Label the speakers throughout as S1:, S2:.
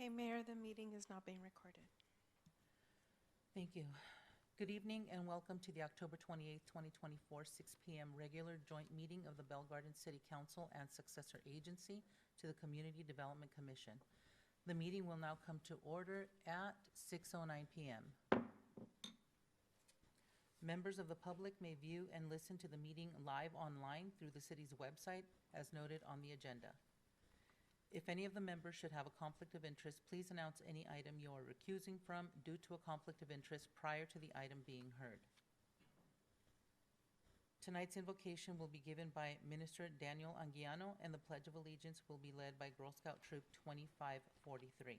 S1: Okay, Mayor, the meeting is now being recorded.
S2: Thank you. Good evening and welcome to the October 28th, 2024, 6 p.m. regular joint meeting of the Bell Garden City Council and Successor Agency to the Community Development Commission. The meeting will now come to order at 6:09 p.m. Members of the public may view and listen to the meeting live online through the city's website as noted on the agenda. If any of the members should have a conflict of interest, please announce any item you are recusing from due to a conflict of interest prior to the item being heard. Tonight's invocation will be given by Minister Daniel Anguiano, and the Pledge of Allegiance will be led by Girl Scout Troop 2543.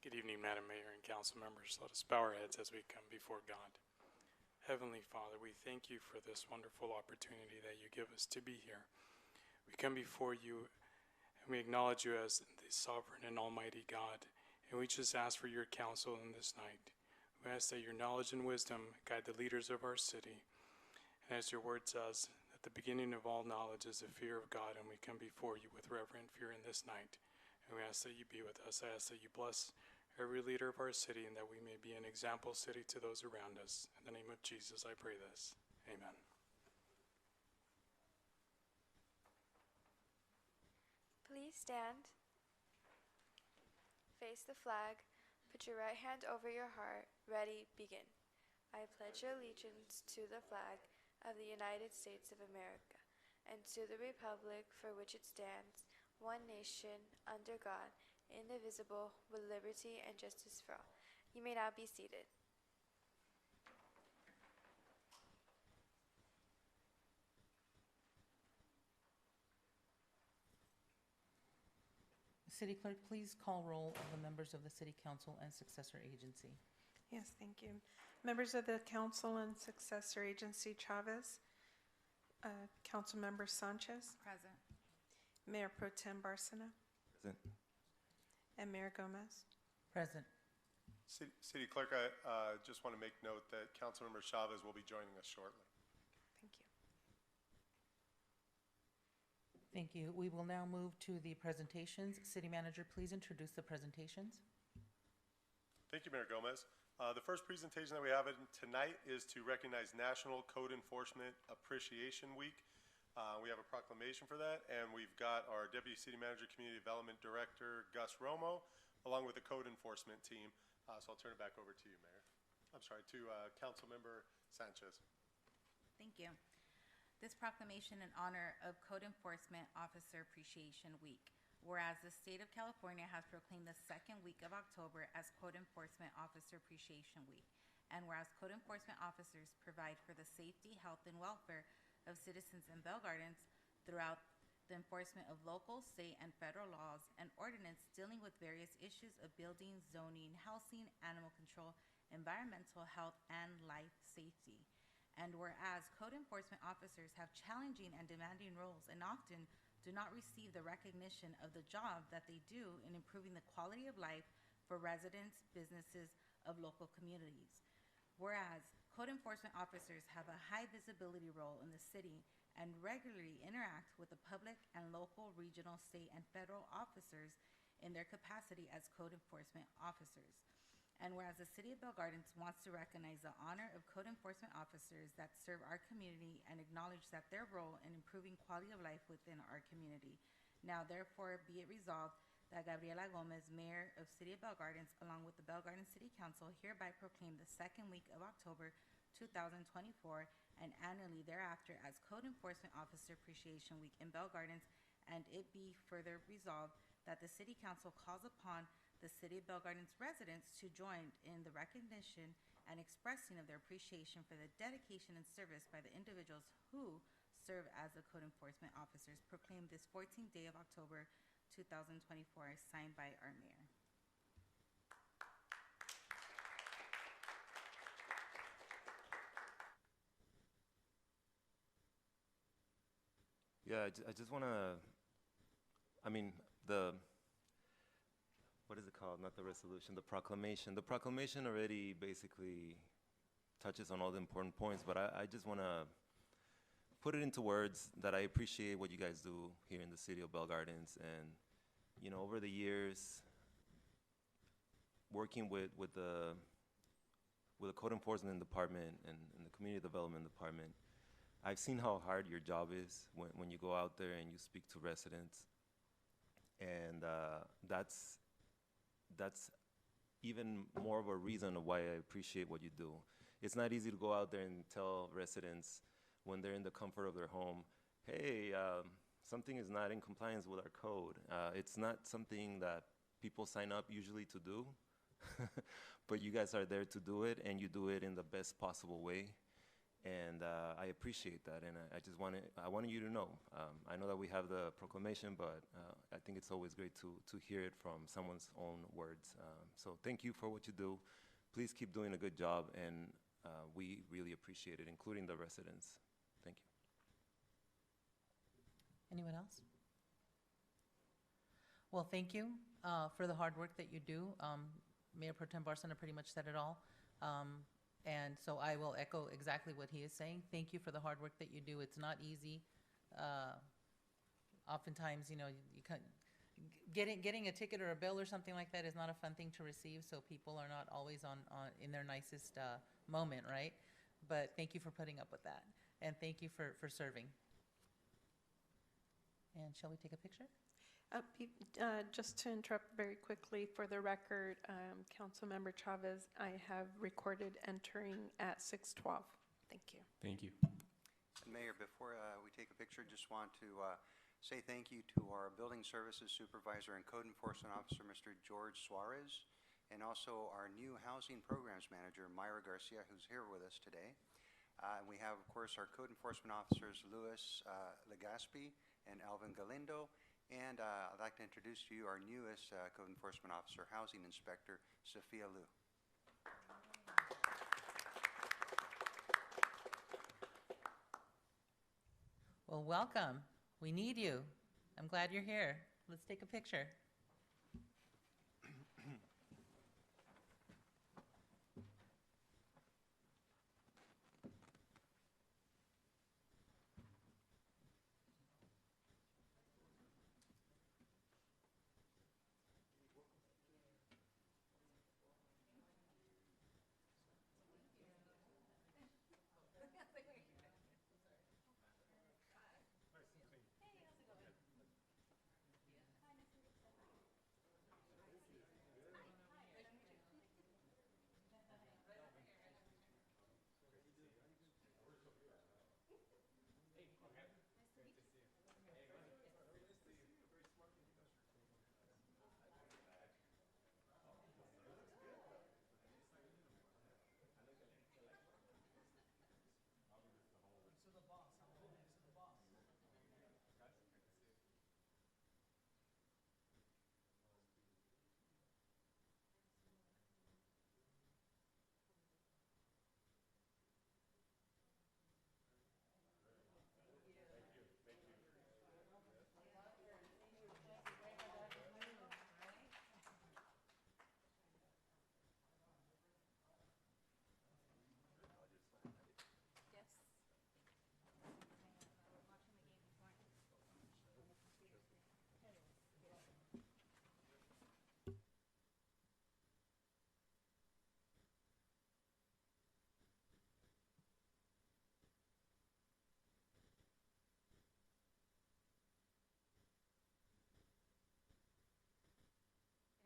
S3: Good evening, Madam Mayor and council members. Let us bow our heads as we come before God. Heavenly Father, we thank you for this wonderful opportunity that you give us to be here. We come before you and we acknowledge you as the sovereign and almighty God, and we just ask for your counsel in this night. We ask that your knowledge and wisdom guide the leaders of our city. And as your word says, that the beginning of all knowledge is the fear of God, and we come before you with reverent fear in this night. And we ask that you be with us. I ask that you bless every leader of our city, and that we may be an example city to those around us. In the name of Jesus, I pray this. Amen.
S4: Please stand. Face the flag. Put your right hand over your heart. Ready, begin. I pledge allegiance to the flag of the United States of America and to the republic for which it stands, one nation, under God, indivisible, with liberty and justice for all. You may now be seated.
S2: City Clerk, please call roll of the members of the City Council and Successor Agency.
S1: Yes, thank you. Members of the Council and Successor Agency, Chavez. Councilmember Sanchez.
S5: Present.
S1: Mayor Pro Tem Barcena.
S6: Present.
S1: And Mayor Gomez.
S2: Present.
S6: City Clerk, I just want to make note that Councilmember Chavez will be joining us shortly.
S1: Thank you.
S2: Thank you. We will now move to the presentations. City Manager, please introduce the presentations.
S6: Thank you, Mayor Gomez. The first presentation that we have tonight is to recognize National Code Enforcement Appreciation Week. We have a proclamation for that, and we've got our Deputy City Manager, Community Development Director, Gus Romo, along with the code enforcement team. So I'll turn it back over to you, Mayor. I'm sorry, to Councilmember Sanchez.
S5: Thank you. This proclamation in honor of Code Enforcement Officer Appreciation Week. Whereas the state of California has proclaimed the second week of October as Code Enforcement Officer Appreciation Week. And whereas code enforcement officers provide for the safety, health, and welfare of citizens in Bell Gardens throughout the enforcement of local, state, and federal laws and ordinance dealing with various issues of building, zoning, housing, animal control, environmental health, and life safety. And whereas code enforcement officers have challenging and demanding roles and often do not receive the recognition of the job that they do in improving the quality of life for residents, businesses of local communities. Whereas code enforcement officers have a high visibility role in the city and regularly interact with the public and local, regional, state, and federal officers in their capacity as code enforcement officers. And whereas the City of Bell Gardens wants to recognize the honor of code enforcement officers that serve our community and acknowledge that their role in improving quality of life within our community. Now, therefore, be it resolved that Gabriela Gomez, Mayor of City of Bell Gardens, along with the Bell Gardens City Council, hereby proclaim the second week of October 2024 and annually thereafter as Code Enforcement Officer Appreciation Week in Bell Gardens, and it be further resolved that the City Council calls upon the City of Bell Gardens residents to join in the recognition and expressing of their appreciation for the dedication and service by the individuals who serve as the code enforcement officers proclaimed this 14th day of October 2024, signed by our mayor.
S6: Yeah, I just want to, what is it called? Not the resolution, the proclamation. The proclamation already basically touches on all the important points, but I just want to
S7: put it into words that I appreciate what you guys do here in the city of Bell Gardens. And, you know, over the years, working with the code enforcement department and the community development department, I've seen how hard your job is when you go out there and you speak to residents. And that's even more of a reason of why I appreciate what you do. It's not easy to go out there and tell residents when they're in the comfort of their home, hey, something is not in compliance with our code. It's not something that people sign up usually to do, but you guys are there to do it, and you do it in the best possible way. And I appreciate that, and I wanted you to know. I know that we have the proclamation, but I think it's always great to hear it from someone's own words. So thank you for what you do. Please keep doing a good job, and we really appreciate it, including the residents. Thank you.
S2: Anyone else? Well, thank you for the hard work that you do. Mayor Pro Tem Barcena pretty much said it all. And so I will echo exactly what he is saying. Thank you for the hard work that you do. It's not easy. Oftentimes, you know, you can't, getting a ticket or a bill or something like that is not a fun thing to receive, so people are not always on in their nicest moment, right? But thank you for putting up with that, and thank you for serving. And shall we take a picture?
S1: Just to interrupt very quickly, for the record, Councilmember Chavez, I have recorded entering at 6:12. Thank you.
S3: Thank you.
S8: Mayor, before we take a picture, just want to say thank you to our Building Services Supervisor and Code Enforcement Officer, Mr. George Suarez, and also our new Housing Programs Manager, Myra Garcia, who's here with us today. We have, of course, our Code Enforcement Officers, Luis Legaspi and Alvin Galindo. And I'd like to introduce to you our newest Code Enforcement Officer, Housing Inspector, Sophia Liu.
S2: Well, welcome. We need you. I'm glad you're here. Let's take a picture.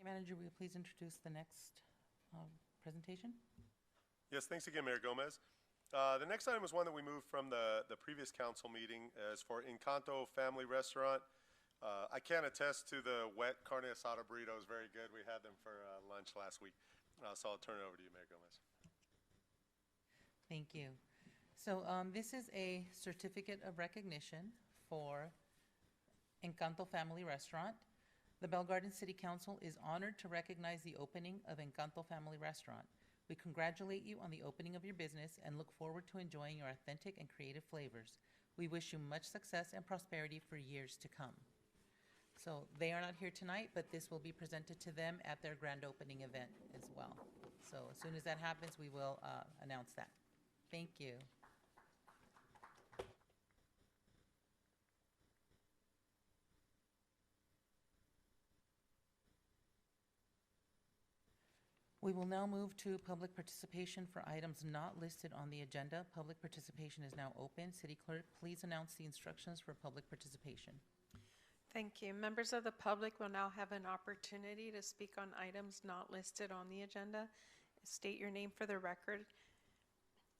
S2: Manager, will you please introduce the next presentation?
S6: Yes, thanks again, Mayor Gomez. The next item is one that we moved from the previous council meeting as for Encanto Family Restaurant. I can attest to the wet carne asada burritos, very good. We had them for lunch last week. So I'll turn it over to you, Mayor Gomez.
S2: Thank you. So this is a certificate of recognition for Encanto Family Restaurant. The Bell Garden City Council is honored to recognize the opening of Encanto Family Restaurant. We congratulate you on the opening of your business and look forward to enjoying your authentic and creative flavors. We wish you much success and prosperity for years to come. So they are not here tonight, but this will be presented to them at their grand opening event as well. So as soon as that happens, we will announce that. Thank you. We will now move to public participation for items not listed on the agenda. Public participation is now open. City Clerk, please announce the instructions for public participation.
S1: Thank you. Members of the public will now have an opportunity to speak on items not listed on the agenda. State your name for the record.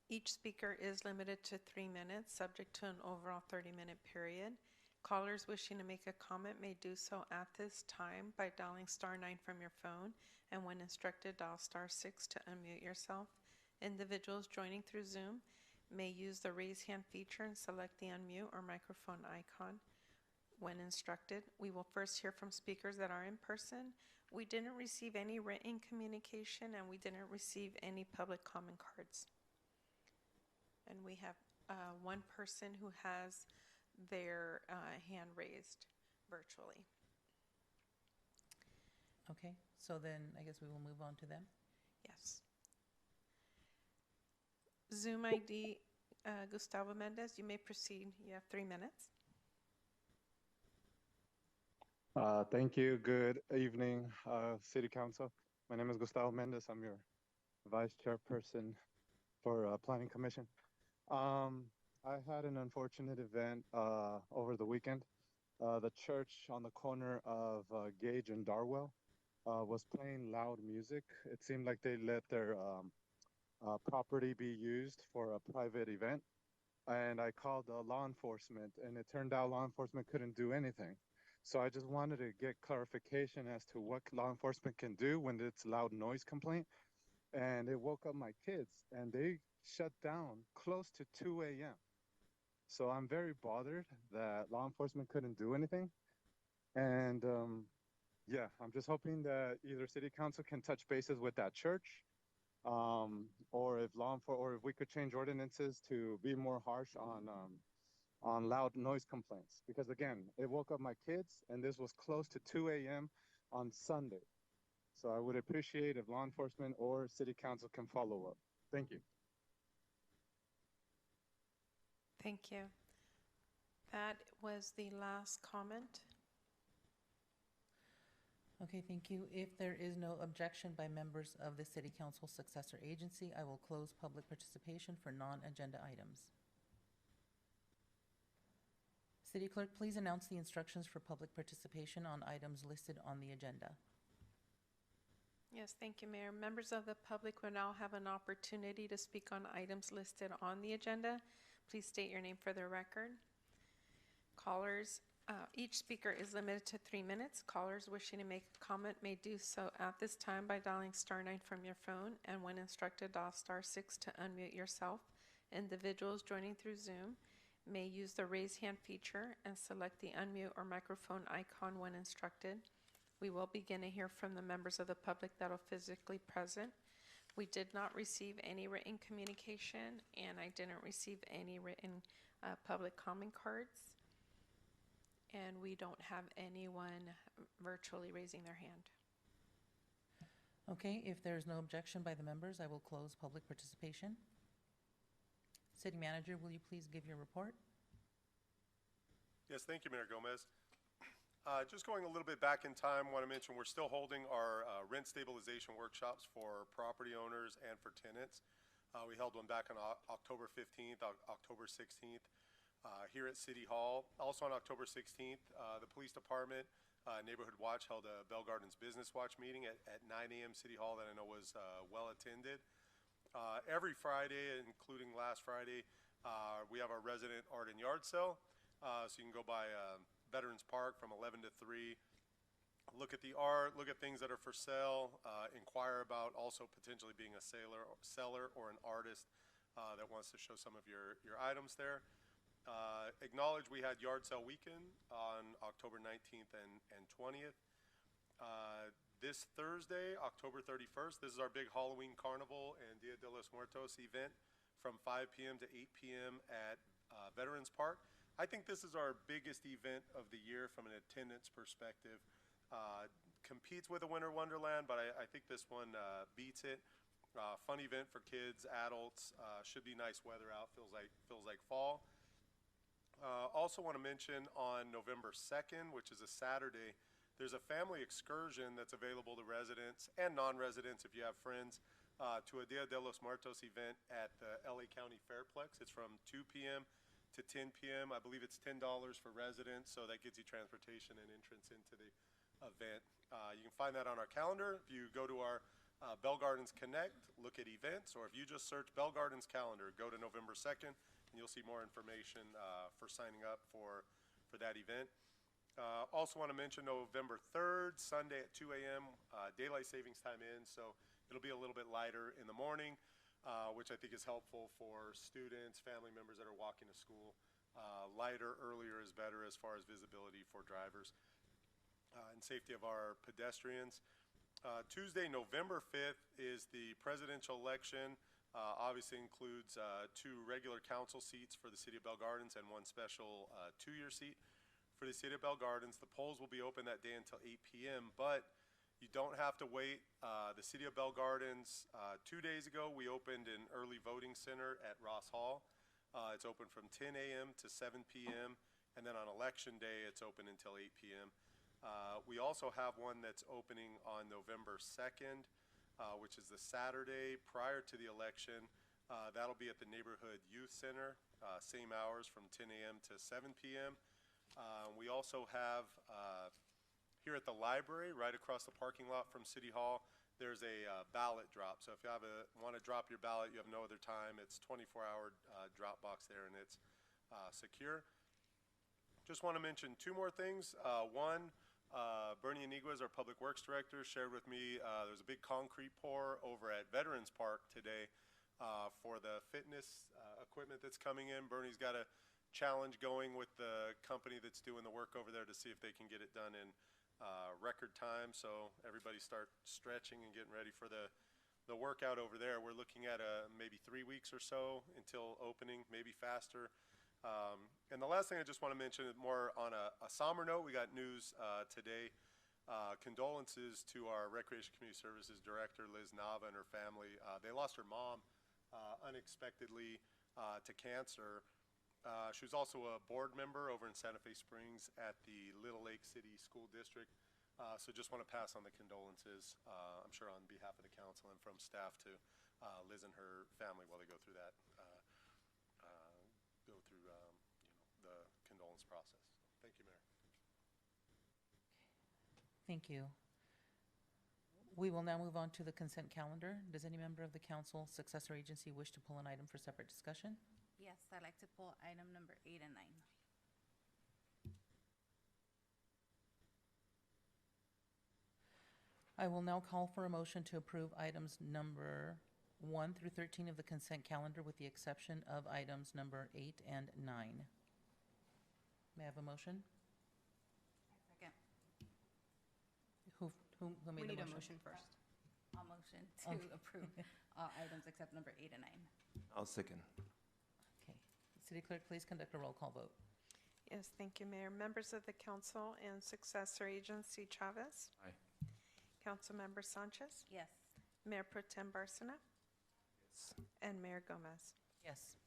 S1: Each speaker is limited to 3 minutes, subject to an overall 30-minute period. Callers wishing to make a comment may do so at this time by dialing *9 from your phone, and when instructed, dial *6 to unmute yourself. Individuals joining through Zoom may use the raise hand feature and select the unmute or microphone icon when instructed. We will first hear from speakers that are in person. We didn't receive any written communication, and we didn't receive any public comment cards. And we have one person who has their hand raised virtually.
S2: Okay, so then I guess we will move on to them.
S1: Yes. Zoom ID, Gustavo Mendez, you may proceed. You have 3 minutes.
S9: Thank you. Good evening, City Council. My name is Gustavo Mendez. I'm your Vice Chairperson for Planning Commission. I had an unfortunate event over the weekend. The church on the corner of Gage and Darwell was playing loud music. It seemed like they let their property be used for a private event. And I called law enforcement, and it turned out law enforcement couldn't do anything. So I just wanted to get clarification as to what law enforcement can do when it's loud noise complaint. And it woke up my kids, and they shut down close to 2 a.m. So I'm very bothered that law enforcement couldn't do anything. And yeah, I'm just hoping that either City Council can touch bases with that church, or if we could change ordinances to be more harsh on loud noise complaints. Because again, it woke up my kids, and this was close to 2 a.m. on Sunday. So I would appreciate if law enforcement or City Council can follow up. Thank you.
S1: Thank you. That was the last comment.
S2: Okay, thank you. If there is no objection by members of the City Council Successor Agency, I will close public participation for non-agenda items. City Clerk, please announce the instructions for public participation on items listed on the agenda.
S1: Yes, thank you, Mayor. Members of the public will now have an opportunity to speak on items listed on the agenda. Please state your name for the record. Callers, each speaker is limited to 3 minutes. Callers wishing to make a comment may do so at this time by dialing *9 from your phone, and when instructed, dial *6 to unmute yourself. Individuals joining through Zoom may use the raise hand feature and select the unmute or microphone icon when instructed. We will begin to hear from the members of the public that are physically present. We did not receive any written communication, and I didn't receive any written public comment cards. And we don't have anyone virtually raising their hand.
S2: Okay, if there is no objection by the members, I will close public participation. City Manager, will you please give your report?
S6: Yes, thank you, Mayor Gomez. Just going a little bit back in time, want to mention we're still holding our rent stabilization workshops for property owners and for tenants. We held one back on October 15th, October 16th here at City Hall. Also on October 16th, the Police Department Neighborhood Watch held a Bell Gardens Business Watch meeting at 9 a.m. City Hall that I know was well attended. Every Friday, including last Friday, we have our resident art and yard sale. So you can go by Veterans Park from 11 to 3, look at the art, look at things that are for sale, inquire about also potentially being a seller or an artist that wants to show some of your items there. Acknowledge we had yard sale weekend on October 19th and 20th. This Thursday, October 31st, this is our big Halloween Carnival and Dia de los Muertos event from 5 p.m. to 8 p.m. at Veterans Park. I think this is our biggest event of the year from an attendance perspective. Competes with a Winter Wonderland, but I think this one beats it. Fun event for kids, adults. Should be nice weather out. Feels like fall. Also want to mention on November 2nd, which is a Saturday, there's a family excursion that's available to residents and non-residents if you have friends to a Dia de los Muertos event at the LA County Fairplex. It's from 2 p.m. to 10 p.m. I believe it's $10 for residents, so that gets you transportation and entrance into the event. You can find that on our calendar. If you go to our Bell Gardens Connect, look at events, or if you just search Bell Gardens calendar, go to November 2nd, and you'll see more information for signing up for that event. Also want to mention November 3rd, Sunday at 2 a.m., daylight savings time ends, so it'll be a little bit lighter in the morning, which I think is helpful for students, family members that are walking to school. Lighter, earlier is better as far as visibility for drivers and safety of our pedestrians. Tuesday, November 5th is the presidential election. Obviously includes 2 regular council seats for the City of Bell Gardens and 1 special 2-year seat for the City of Bell Gardens. The polls will be open that day until 8 p.m., but you don't have to wait. The City of Bell Gardens, 2 days ago, we opened an early voting center at Ross Hall. It's open from 10 a.m. to 7 p.m., and then on election day, it's open until 8 p.m. We also have one that's opening on November 2nd, which is the Saturday prior to the election. That'll be at the Neighborhood Youth Center, same hours from 10 a.m. to 7 p.m. We also have here at the library, right across the parking lot from City Hall, there's a ballot drop. So if you want to drop your ballot, you have no other time. It's 24-hour drop box there, and it's secure. Just want to mention 2 more things. One, Bernie Iniguez, our Public Works Director, shared with me there's a big concrete pour over at Veterans Park today for the fitness equipment that's coming in. Bernie's got a challenge going with the company that's doing the work over there to see if they can get it done in record time, so everybody start stretching and getting ready for the workout over there. We're looking at maybe 3 weeks or so until opening, maybe faster. And the last thing I just want to mention is more on a somber note. We got news today. Condolences to our Recreation Community Services Director, Liz Nava, and her family. They lost her mom unexpectedly to cancer. She was also a board member over in Santa Fe Springs at the Little Lake City School District. So just want to pass on the condolences, I'm sure on behalf of the council and from staff to Liz and her family while they go through that. The condolence process. Thank you, Mayor.
S2: Thank you. We will now move on to the consent calendar. Does any member of the council successor agency wish to pull an item for separate discussion?
S5: Yes, I'd like to pull item number 8 and 9.
S2: I will now call for a motion to approve items number 1 through 13 of the consent calendar with the exception of items number 8 and 9. May I have a motion?
S5: Second.
S2: Who
S10: We
S2: made the
S10: need a
S2: motion?
S10: motion first.
S5: I'll motion to
S2: Okay.
S5: approve all items except number 8 and 9.
S7: I'll second.
S2: Okay. City Clerk, please conduct a roll call vote.
S1: Yes, thank you, Mayor. Members of the council and successor agency, Chavez.
S7: Aye.
S1: Councilmember Sanchez.
S5: Yes.
S1: Mayor Pro Tem Barcena.
S7: Yes.
S1: And Mayor Gomez.
S2: Yes.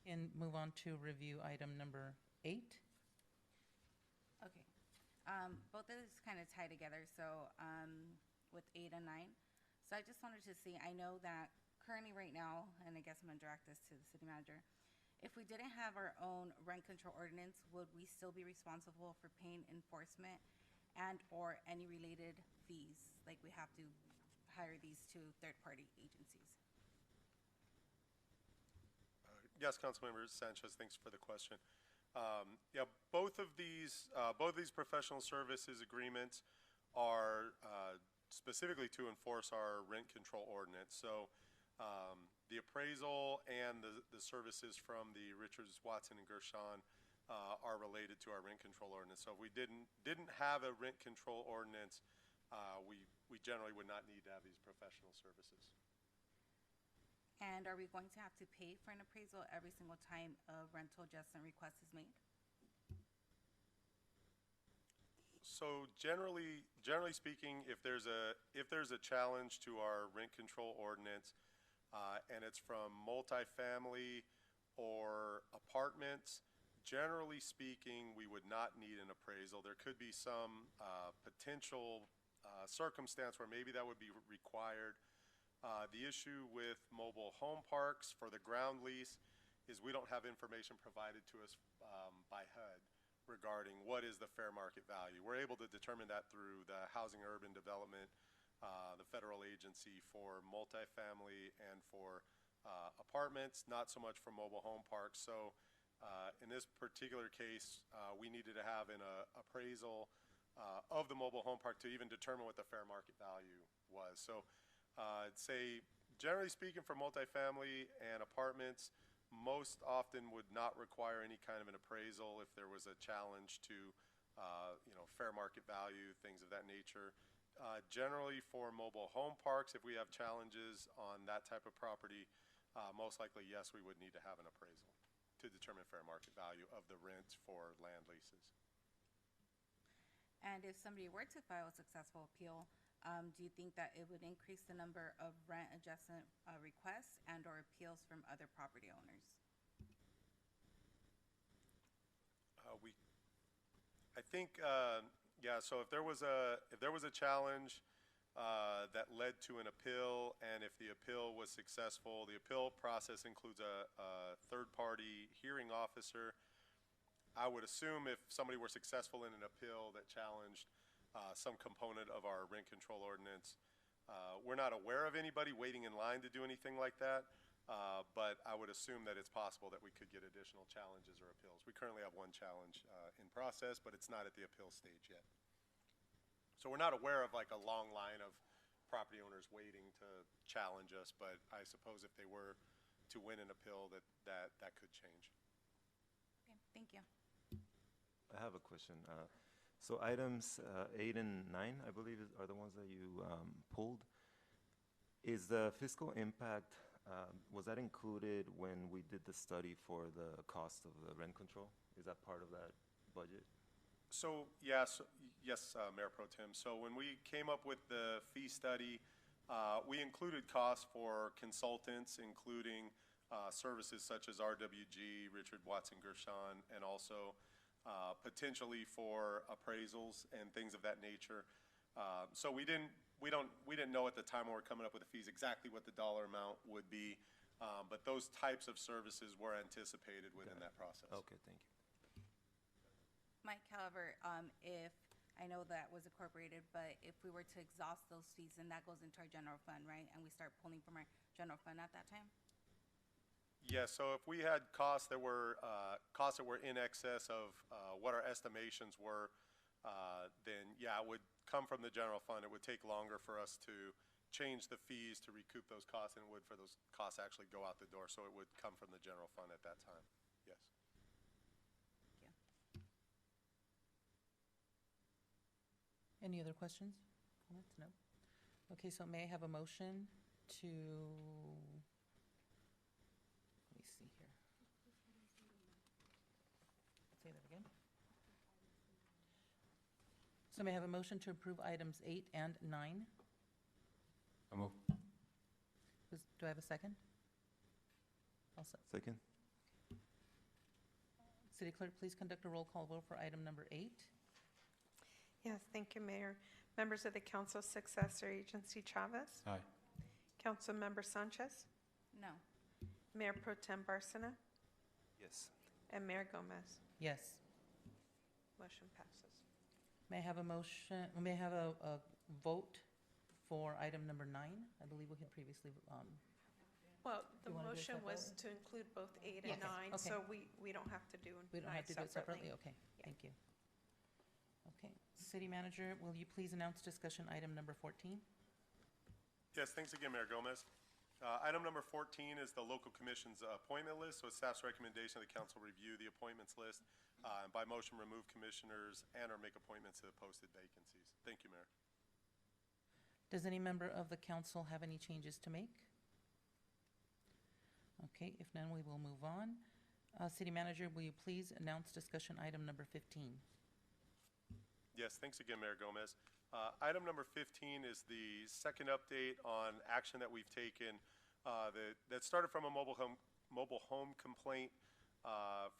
S2: And move on to review item number 8.
S5: Okay. Both of these kind of tie together, so with 8 and 9. So I just wanted to see, I know that currently right now, and I guess I'm going to direct this to the city manager, if we didn't have our own rent control ordinance, would we still be responsible for paying enforcement and or any related fees? Like we have to hire these 2 third-party agencies?
S6: Yes, Councilmember Sanchez, thanks for the question. Yeah, both of these professional services agreements are specifically to enforce our rent control ordinance. So the appraisal and the services from the Richards, Watson, and Gershon are related to our rent control ordinance. So if we didn't have a rent control ordinance, we generally would not need to have these professional services.
S5: And are we going to have to pay for an appraisal every single time a rental adjustment request is made?
S6: So generally speaking, if there's a challenge to our rent control ordinance, and it's from multifamily or apartments, generally speaking, we would not need an appraisal. There could be some potential circumstance where maybe that would be required. The issue with mobile home parks for the ground lease is we don't have information provided to us by HUD regarding what is the fair market value. We're able to determine that through the Housing Urban Development, the federal agency for multifamily and for apartments, not so much for mobile home parks. So in this particular case, we needed to have an appraisal of the mobile home park to even determine what the fair market value was. So I'd say, generally speaking, for multifamily and apartments, most often would not require any kind of an appraisal if there was a challenge to, fair market value, things of that nature. Generally, for mobile home parks, if we have challenges on that type of property, most likely, yes, we would need to have an appraisal to determine fair market value of the rent for land leases.
S5: And if somebody were to file a successful appeal, do you think that it would increase the number of rent adjustment requests and or appeals from other property owners?
S6: I think, yeah. So if there was a challenge that led to an appeal, and if the appeal was successful, the appeal process includes a third-party hearing officer. I would assume if somebody were successful in an appeal that challenged some component of our rent control ordinance, we're not aware of anybody waiting in line to do anything like that, but I would assume that it's possible that we could get additional challenges or appeals. We currently have one challenge in process, but it's not at the appeal stage yet. So we're not aware of like a long line of property owners waiting to challenge us, but I suppose if they were to win an appeal, that could change.
S5: Okay, thank you.
S7: I have a question. So items 8 and 9, I believe, are the ones that you pulled. Is the fiscal impact, was that included when we did the study for the cost of the rent control? Is that part of that budget?
S6: So, yes, Mayor Pro Tem. So when we came up with the fee study, we included costs for consultants, including services such as RWG, Richard Watson Gershon, and also potentially for appraisals and things of that nature. So we didn't know at the time when we were coming up with the fees exactly what the dollar amount would be, but those types of services were anticipated within that process.
S7: Okay, thank you.
S5: Mike, however, if, I know that was incorporated, but if we were to exhaust those fees, then that goes into our general fund, right? And we start pulling from our general fund at that time?
S6: Yes, so if we had costs that were in excess of what our estimations were, then yeah, it would come from the general fund. It would take longer for us to change the fees to recoup those costs than it would for those costs actually go out the door. So it would come from the general fund at that time. Yes.
S5: Thank you.
S2: Any other questions, comments? No? Okay, so may I have a motion to, let me see here. Say that again. So may I have a motion to approve items 8 and 9?
S10: I move.
S2: Do I have a second? Also,
S7: Second?
S2: City Clerk, please conduct a roll call vote for item number 8.
S1: Yes, thank you, Mayor. Members of the Council Successor Agency Chavez,
S10: Aye.
S1: Councilmember Sanchez,
S5: No.
S1: Mayor Pro Tem Barcena,
S7: Yes.
S1: and Mayor Gomez.
S2: Yes.
S1: Motion passes.
S2: May I have a motion, may I have a vote for item number 9? I believe we had previously,
S1: Well, the
S2: You wanna do it
S1: motion was
S2: separately?
S1: to include both 8
S2: Yes.
S1: and 9,
S2: Okay.
S1: so we don't have to do
S2: we don't
S1: 9
S2: have to do it separately? Okay,
S1: Yeah.
S2: thank you. Okay, City Manager, will you please announce discussion item number 14?
S6: Yes, thanks again, Mayor Gomez. Item number 14 is the local commission's appointment list. So it's staff's recommendation the council review the appointments list and by motion remove commissioners and or make appointments to the posted vacancies. Thank you, Mayor.
S2: Does any member of the council have any changes to make? Okay, if none, we will move on. City Manager, will you please announce discussion item number 15?
S6: Yes, thanks again, Mayor Gomez. Item number 15 is the second update on action that we've taken that started from a mobile home complaint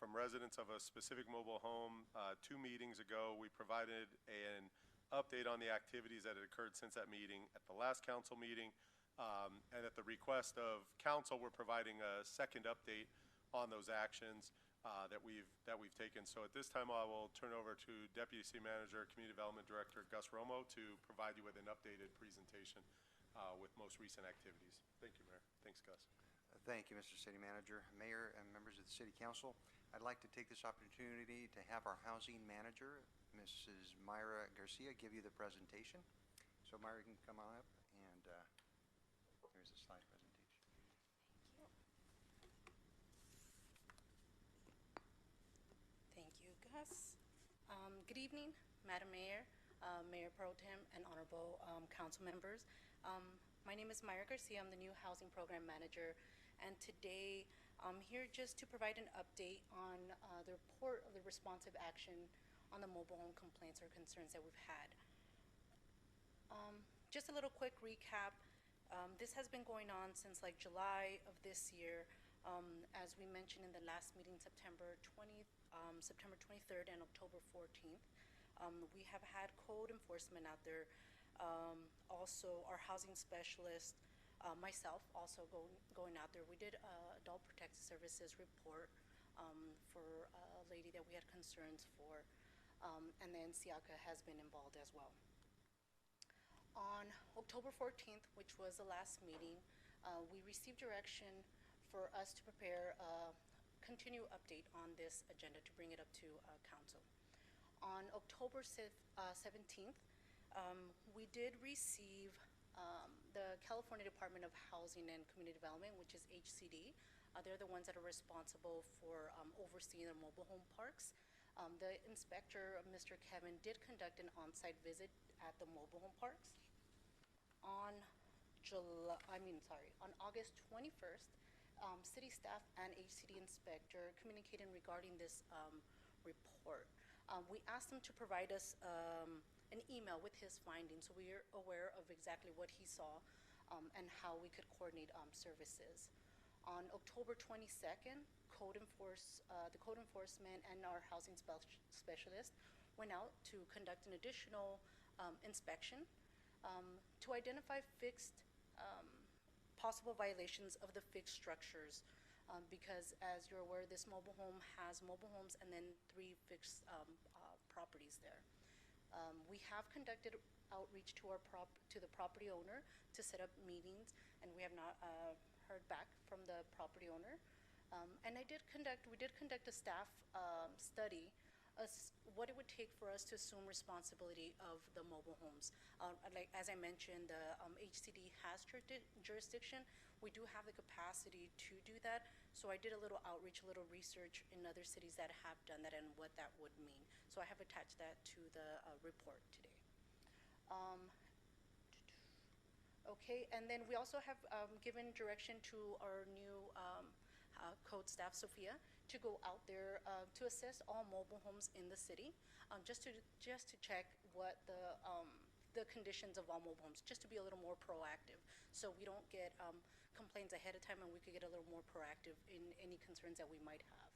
S6: from residents of a specific mobile home. 2 meetings ago, we provided an update on the activities that had occurred since that meeting at the last council meeting. And at the request of council, we're providing a second update on those actions that we've taken. So at this time, I will turn over to Deputy City Manager, Community Development Director Gus Romo to provide you with an updated presentation with most recent activities. Thank you, Mayor. Thanks, Gus.
S8: Thank you, Mr. City Manager. Mayor and members of the City Council, I'd like to take this opportunity to have our housing manager, Mrs. Myra Garcia, give you the presentation. So Myra, you can come on up, and here's the slide presentation.
S11: Thank you, Gus. Good evening, Madam Mayor, Mayor Pro Tem, and honorable council members. My name is Myra Garcia. I'm the new Housing Program Manager, and today I'm here just to provide an update on the report of the responsive action on the mobile home complaints or concerns that we've had. Just a little quick recap. This has been going on since like July of this year. As we mentioned in the last meeting, September 23rd and October 14th. We have had code enforcement out there. Also, our housing specialist, myself, also going out there. We did Adult Protective Services report for a lady that we had concerns for, and then SIACA has been involved as well. On October 14th, which was the last meeting, we received direction for us to prepare a continued update on this agenda to bring it up to council. On October 17th, we did receive the California Department of Housing and Community Development, which is HCD. They're the ones that are responsible for overseeing the mobile home parks. The inspector, Mr. Kevin, did conduct an on-site visit at the mobile home parks. On August 21st, city staff and HCD inspector communicated regarding this report. We asked him to provide us an email with his findings, so we are aware of exactly what he saw and how we could coordinate services. On October 22nd, the code enforcement and our housing specialist went out to conduct an additional inspection to identify possible violations of the fixed structures. Because as you're aware, this mobile home has mobile homes and then 3 fixed properties there. We have conducted outreach to the property owner to set up meetings, and we have not heard back from the property owner. And we did conduct a staff study what it would take for us to assume responsibility of the mobile homes. As I mentioned, the HCD has jurisdiction. We do have the capacity to do that, so I did a little outreach, a little research in other cities that have done that and what that would mean. So I have attached that to the report today. Okay, and then we also have given direction to our new code staff, Sophia, to go out there to assess all mobile homes in the city, just to check what the conditions of all mobile homes, just to be a little more proactive, so we don't get complaints ahead of time, and we could get a little more proactive in any concerns that we might have.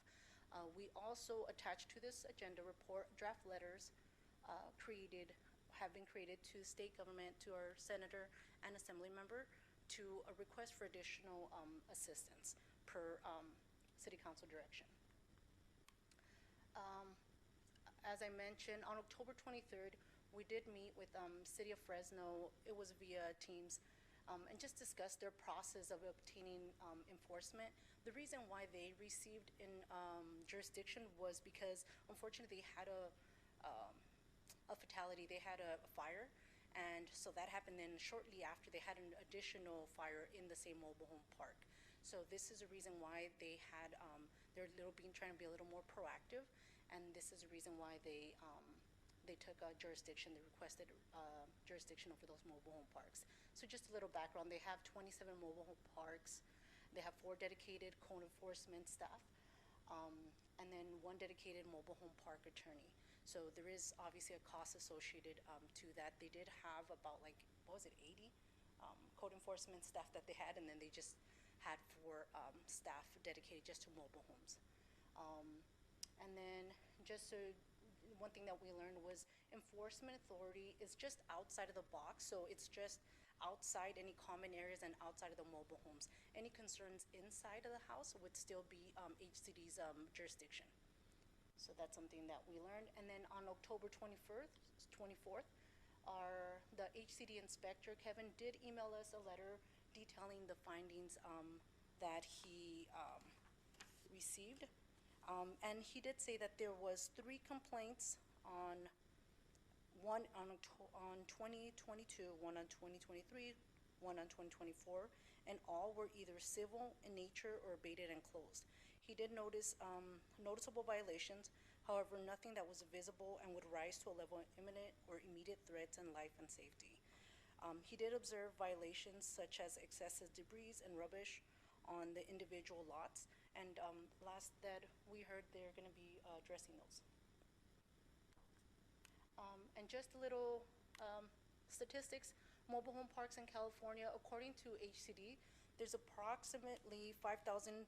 S11: We also attached to this agenda report draft letters have been created to state government, to our senator and assembly member, to a request for additional assistance per city council direction. As I mentioned, on October 23rd, we did meet with City of Fresno. It was via Teams, and just discussed their process of obtaining enforcement. The reason why they received in jurisdiction was because, unfortunately, they had a fatality. They had a fire, and so that happened. Then shortly after, they had an additional fire in the same mobile home park. So this is a reason why they had trying to be a little more proactive, and this is a reason why they took jurisdiction. They requested jurisdiction over those mobile home parks. So just a little background: they have 27 mobile home parks. They have 4 dedicated code enforcement staff, and then 1 dedicated mobile home park attorney. So there is obviously a cost associated to that. They did have about like, what was it, 80 code enforcement staff that they had, and then they just had 4 staff dedicated just to mobile homes. And then just so, one thing that we learned was enforcement authority is just outside of the box, so it's just outside any common areas and outside of the mobile homes. Any concerns inside of the house would still be HCD's jurisdiction. So that's something that we learned. And then on October 24th, the HCD inspector, Kevin, did email us a letter detailing the findings that he received. And he did say that there was 3 complaints one on 2022, one on 2023, one on 2024, and all were either civil in nature or abated and closed. He did notice noticeable violations, however, nothing that was visible and would rise to a level of imminent or immediate threats in life and safety. He did observe violations such as excessive debris and rubbish on the individual lots, and last that we heard, they're going to be addressing those. And just a little statistics, mobile home parks in California, according to HCD, there's approximately 5,320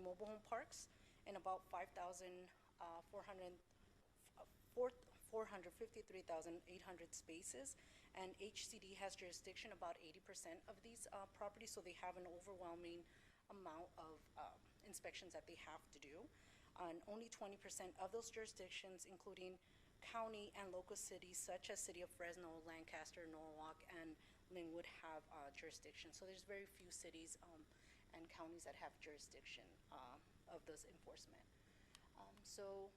S11: mobile home parks and about 453,800 spaces. And HCD has jurisdiction about 80% of these properties, so they have an overwhelming amount of inspections that they have to do. And only 20% of those jurisdictions, including county and local cities such as City of Fresno, Lancaster, Norwalk, and Linwood, have jurisdiction. So there's very few cities and counties that have jurisdiction of this enforcement. So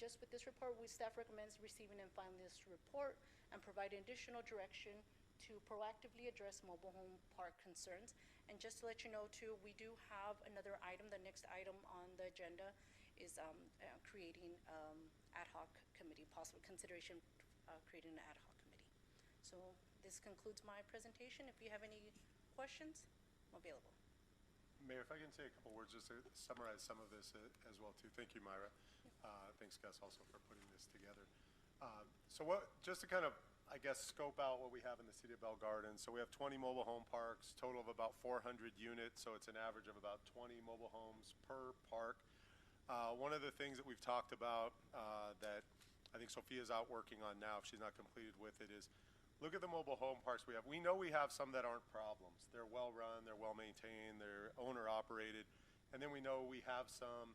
S11: just with this report, staff recommends receiving and filing this report and providing additional direction to proactively address mobile home park concerns. And just to let you know too, we do have another item. The next item on the agenda is creating ad hoc committee, possible consideration creating an ad hoc committee. So this concludes my presentation. If you have any questions, I'm available.
S6: Mayor, if I can say a couple words just to summarize some of this as well too. Thank you, Myra. Thanks, Gus, also for putting this together. Just to kind of, I guess, scope out what we have in the city of Bell Gardens. So we have 20 mobile home parks, total of about 400 units. So it's an average of about 20 mobile homes per park. One of the things that we've talked about that I think Sophia's out working on now, if she's not completed with it, is look at the mobile home parks we have. We know we have some that aren't problems. They're well run, they're well maintained, they're owner operated. And then we know we have some,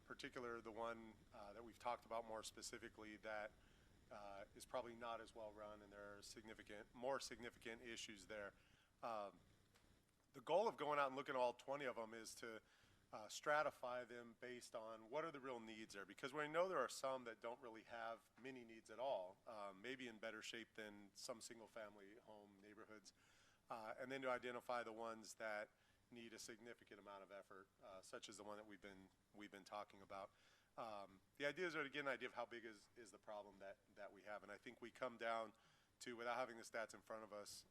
S6: particular the one that we've talked about more specifically, that is probably not as well run, and there are more significant issues there. The goal of going out and looking at all 20 of them is to stratify them based on what are the real needs there, because we know there are some that don't really have many needs at all, maybe in better shape than some single-family home neighborhoods, and then to identify the ones that need a significant amount of effort, such as the one that we've been talking about. The idea is to get an idea of how big is the problem that we have, and I think we come down to, without having the stats in front of us,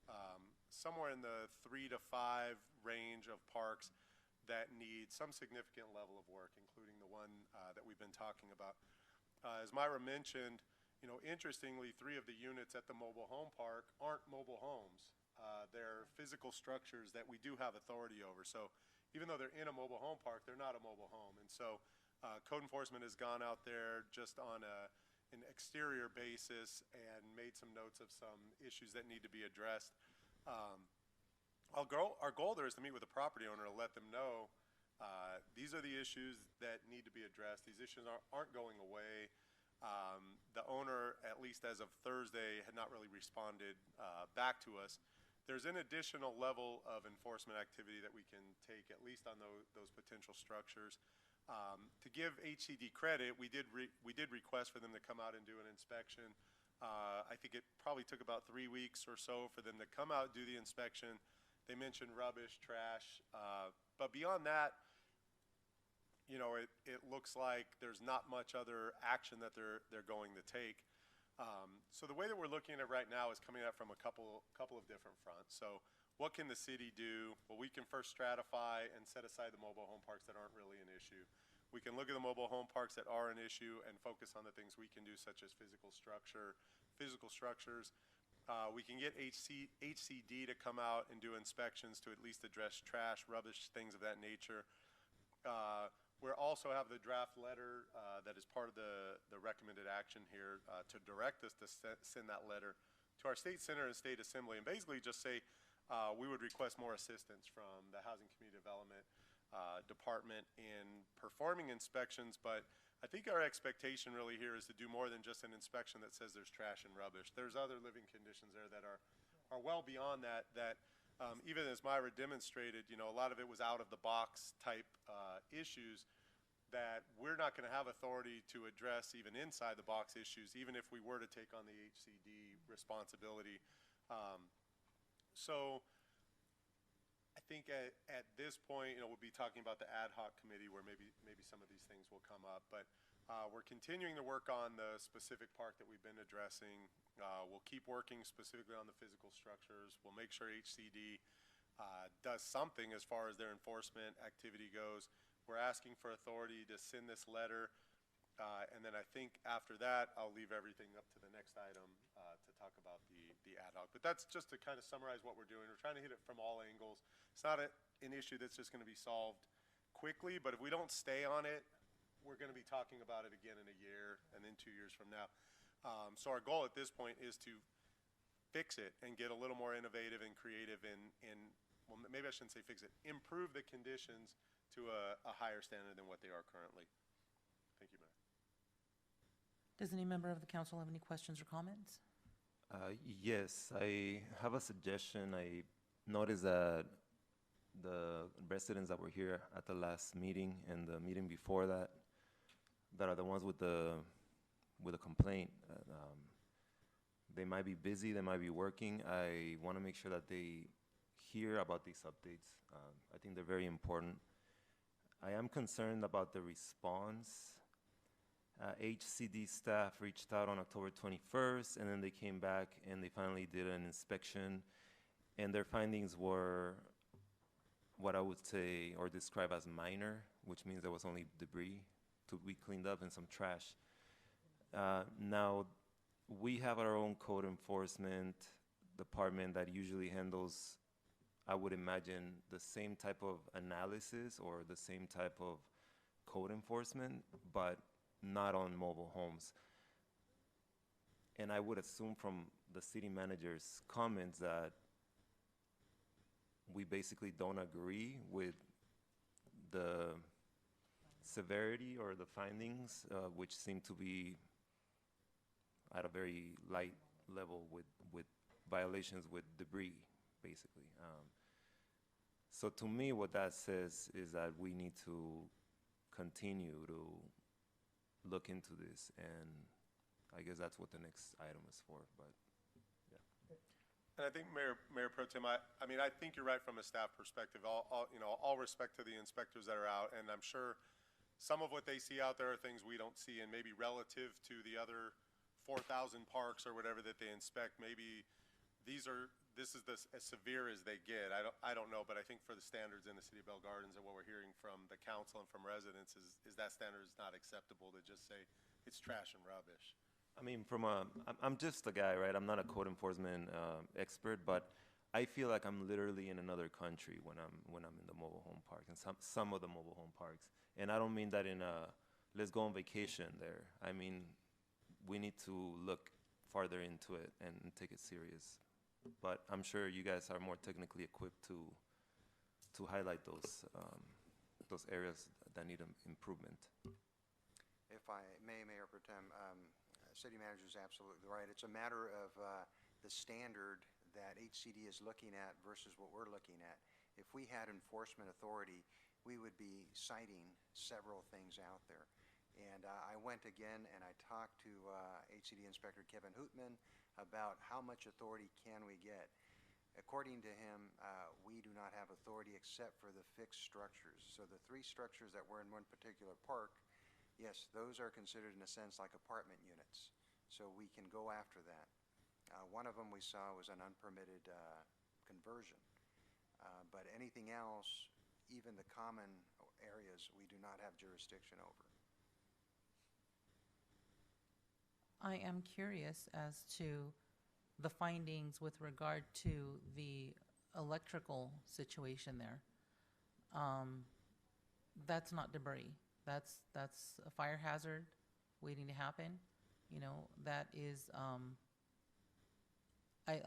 S6: somewhere in the 3 to 5 range of parks that need some significant level of work, including the one that we've been talking about. As Myra mentioned, interestingly, 3 of the units at the mobile home park aren't mobile homes. They're physical structures that we do have authority over. So even though they're in a mobile home park, they're not a mobile home. And so code enforcement has gone out there just on an exterior basis and made some notes of some issues that need to be addressed. Our goal there is to meet with the property owner to let them know these are the issues that need to be addressed. These issues aren't going away. The owner, at least as of Thursday, had not really responded back to us. There's an additional level of enforcement activity that we can take, at least on those potential structures. To give HCD credit, we did request for them to come out and do an inspection. I think it probably took about 3 weeks or so for them to come out and do the inspection. They mentioned rubbish, trash, but beyond that, it looks like there's not much other action that they're going to take. So the way that we're looking at it right now is coming at from a couple of different fronts. So what can the city do? Well, we can first stratify and set aside the mobile home parks that aren't really an issue. We can look at the mobile home parks that are an issue and focus on the things we can do, such as physical structures. We can get HCD to come out and do inspections to at least address trash, rubbish, things of that nature. We also have the draft letter that is part of the recommended action here to direct us to send that letter to our state senate and state assembly, and basically just say we would request more assistance from the Housing Community Development Department in performing inspections. But I think our expectation really here is to do more than just an inspection that says there's trash and rubbish. There's other living conditions there that are well beyond that, even as Myra demonstrated, a lot of it was out of the box type issues that we're not going to have authority to address even inside the box issues, even if we were to take on the HCD responsibility. So I think at this point, we'll be talking about the ad hoc committee where maybe some of these things will come up. But we're continuing to work on the specific part that we've been addressing. We'll keep working specifically on the physical structures. We'll make sure HCD does something as far as their enforcement activity goes. We're asking for authority to send this letter. And then I think after that, I'll leave everything up to the next item to talk about the ad hoc. But that's just to kind of summarize what we're doing. We're trying to hit it from all angles. It's not an issue that's just going to be solved quickly, but if we don't stay on it, we're going to be talking about it again in a year and then 2 years from now. So our goal at this point is to fix it and get a little more innovative and creative well, maybe I shouldn't say fix it, improve the conditions to a higher standard than what they are currently. Thank you, Mayor.
S2: Does any member of the council have any questions or comments?
S7: Yes, I have a suggestion. I noticed that the residents that were here at the last meeting and the meeting before that are the ones with the complaint. They might be busy, they might be working. I want to make sure that they hear about these updates. I think they're very important. I am concerned about the response. HCD staff reached out on October 21st, and then they came back and they finally did an inspection, and their findings were what I would say or describe as minor, which means there was only debris to be cleaned up and some trash. Now, we have our own code enforcement department that usually handles, I would imagine, the same type of analysis or the same type of code enforcement, but not on mobile homes. And I would assume from the city manager's comments that we basically don't agree with the severity or the findings, which seem to be at a very light level with violations with debris, basically. So to me, what that says is that we need to continue to look into this, and I guess that's what the next item is for, but yeah.
S6: And I think Mayor Pro Tem, I mean, I think you're right from a staff perspective. All respect to the inspectors that are out, and I'm sure some of what they see out there are things we don't see, and maybe relative to the other 4,000 parks or whatever that they inspect, maybe this is as severe as they get. I don't know, but I think for the standards in the city of Bell Gardens and what we're hearing from the council and from residents is that standard is not acceptable to just say it's trash and rubbish.
S7: I mean, I'm just a guy, right? I'm not a code enforcement expert, but I feel like I'm literally in another country when I'm in the mobile home parks and some of the mobile home parks. And I don't mean that in a let's go on vacation there. I mean, we need to look farther into it and take it serious. But I'm sure you guys are more technically equipped to highlight those areas that need improvement.
S8: If I may, Mayor Pro Tem, City Manager is absolutely right. It's a matter of the standard that HCD is looking at versus what we're looking at. If we had enforcement authority, we would be citing several things out there. And I went again and I talked to HCD Inspector Kevin Hootman about how much authority can we get. According to him, we do not have authority except for the fixed structures. So the 3 structures that were in one particular park, yes, those are considered in a sense like apartment units. So we can go after that. One of them we saw was an unpermitted conversion. But anything else, even the common areas we do not have jurisdiction over.
S2: I am curious as to the findings with regard to the electrical situation there. That's not debris. That's a fire hazard waiting to happen. You know, that is, I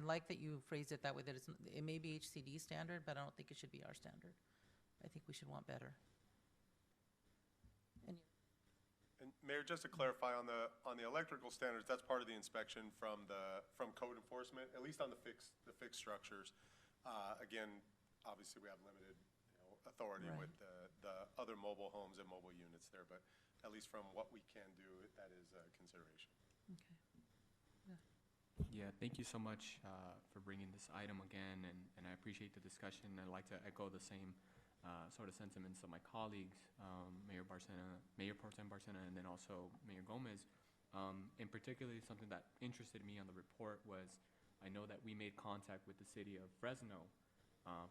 S2: like that you phrased it that way, that it may be HCD standard, but I don't think it should be our standard. I think we should want better.
S6: And Mayor, just to clarify on the electrical standards, that's part of the inspection from code enforcement, at least on the fixed structures. Again, obviously we have limited, authority
S2: Right.
S6: with the other mobile homes and mobile units there, but at least from what we can do, that is a consideration.
S2: Okay.
S10: Yeah, thank you so much for bringing this item again, and I appreciate the discussion. I'd like to echo the same sort of sentiments of my colleagues, Mayor Pro Tem Barcena, and then also Mayor Gomez. And particularly something that interested me on the report was, I know that we made contact with the city of Fresno,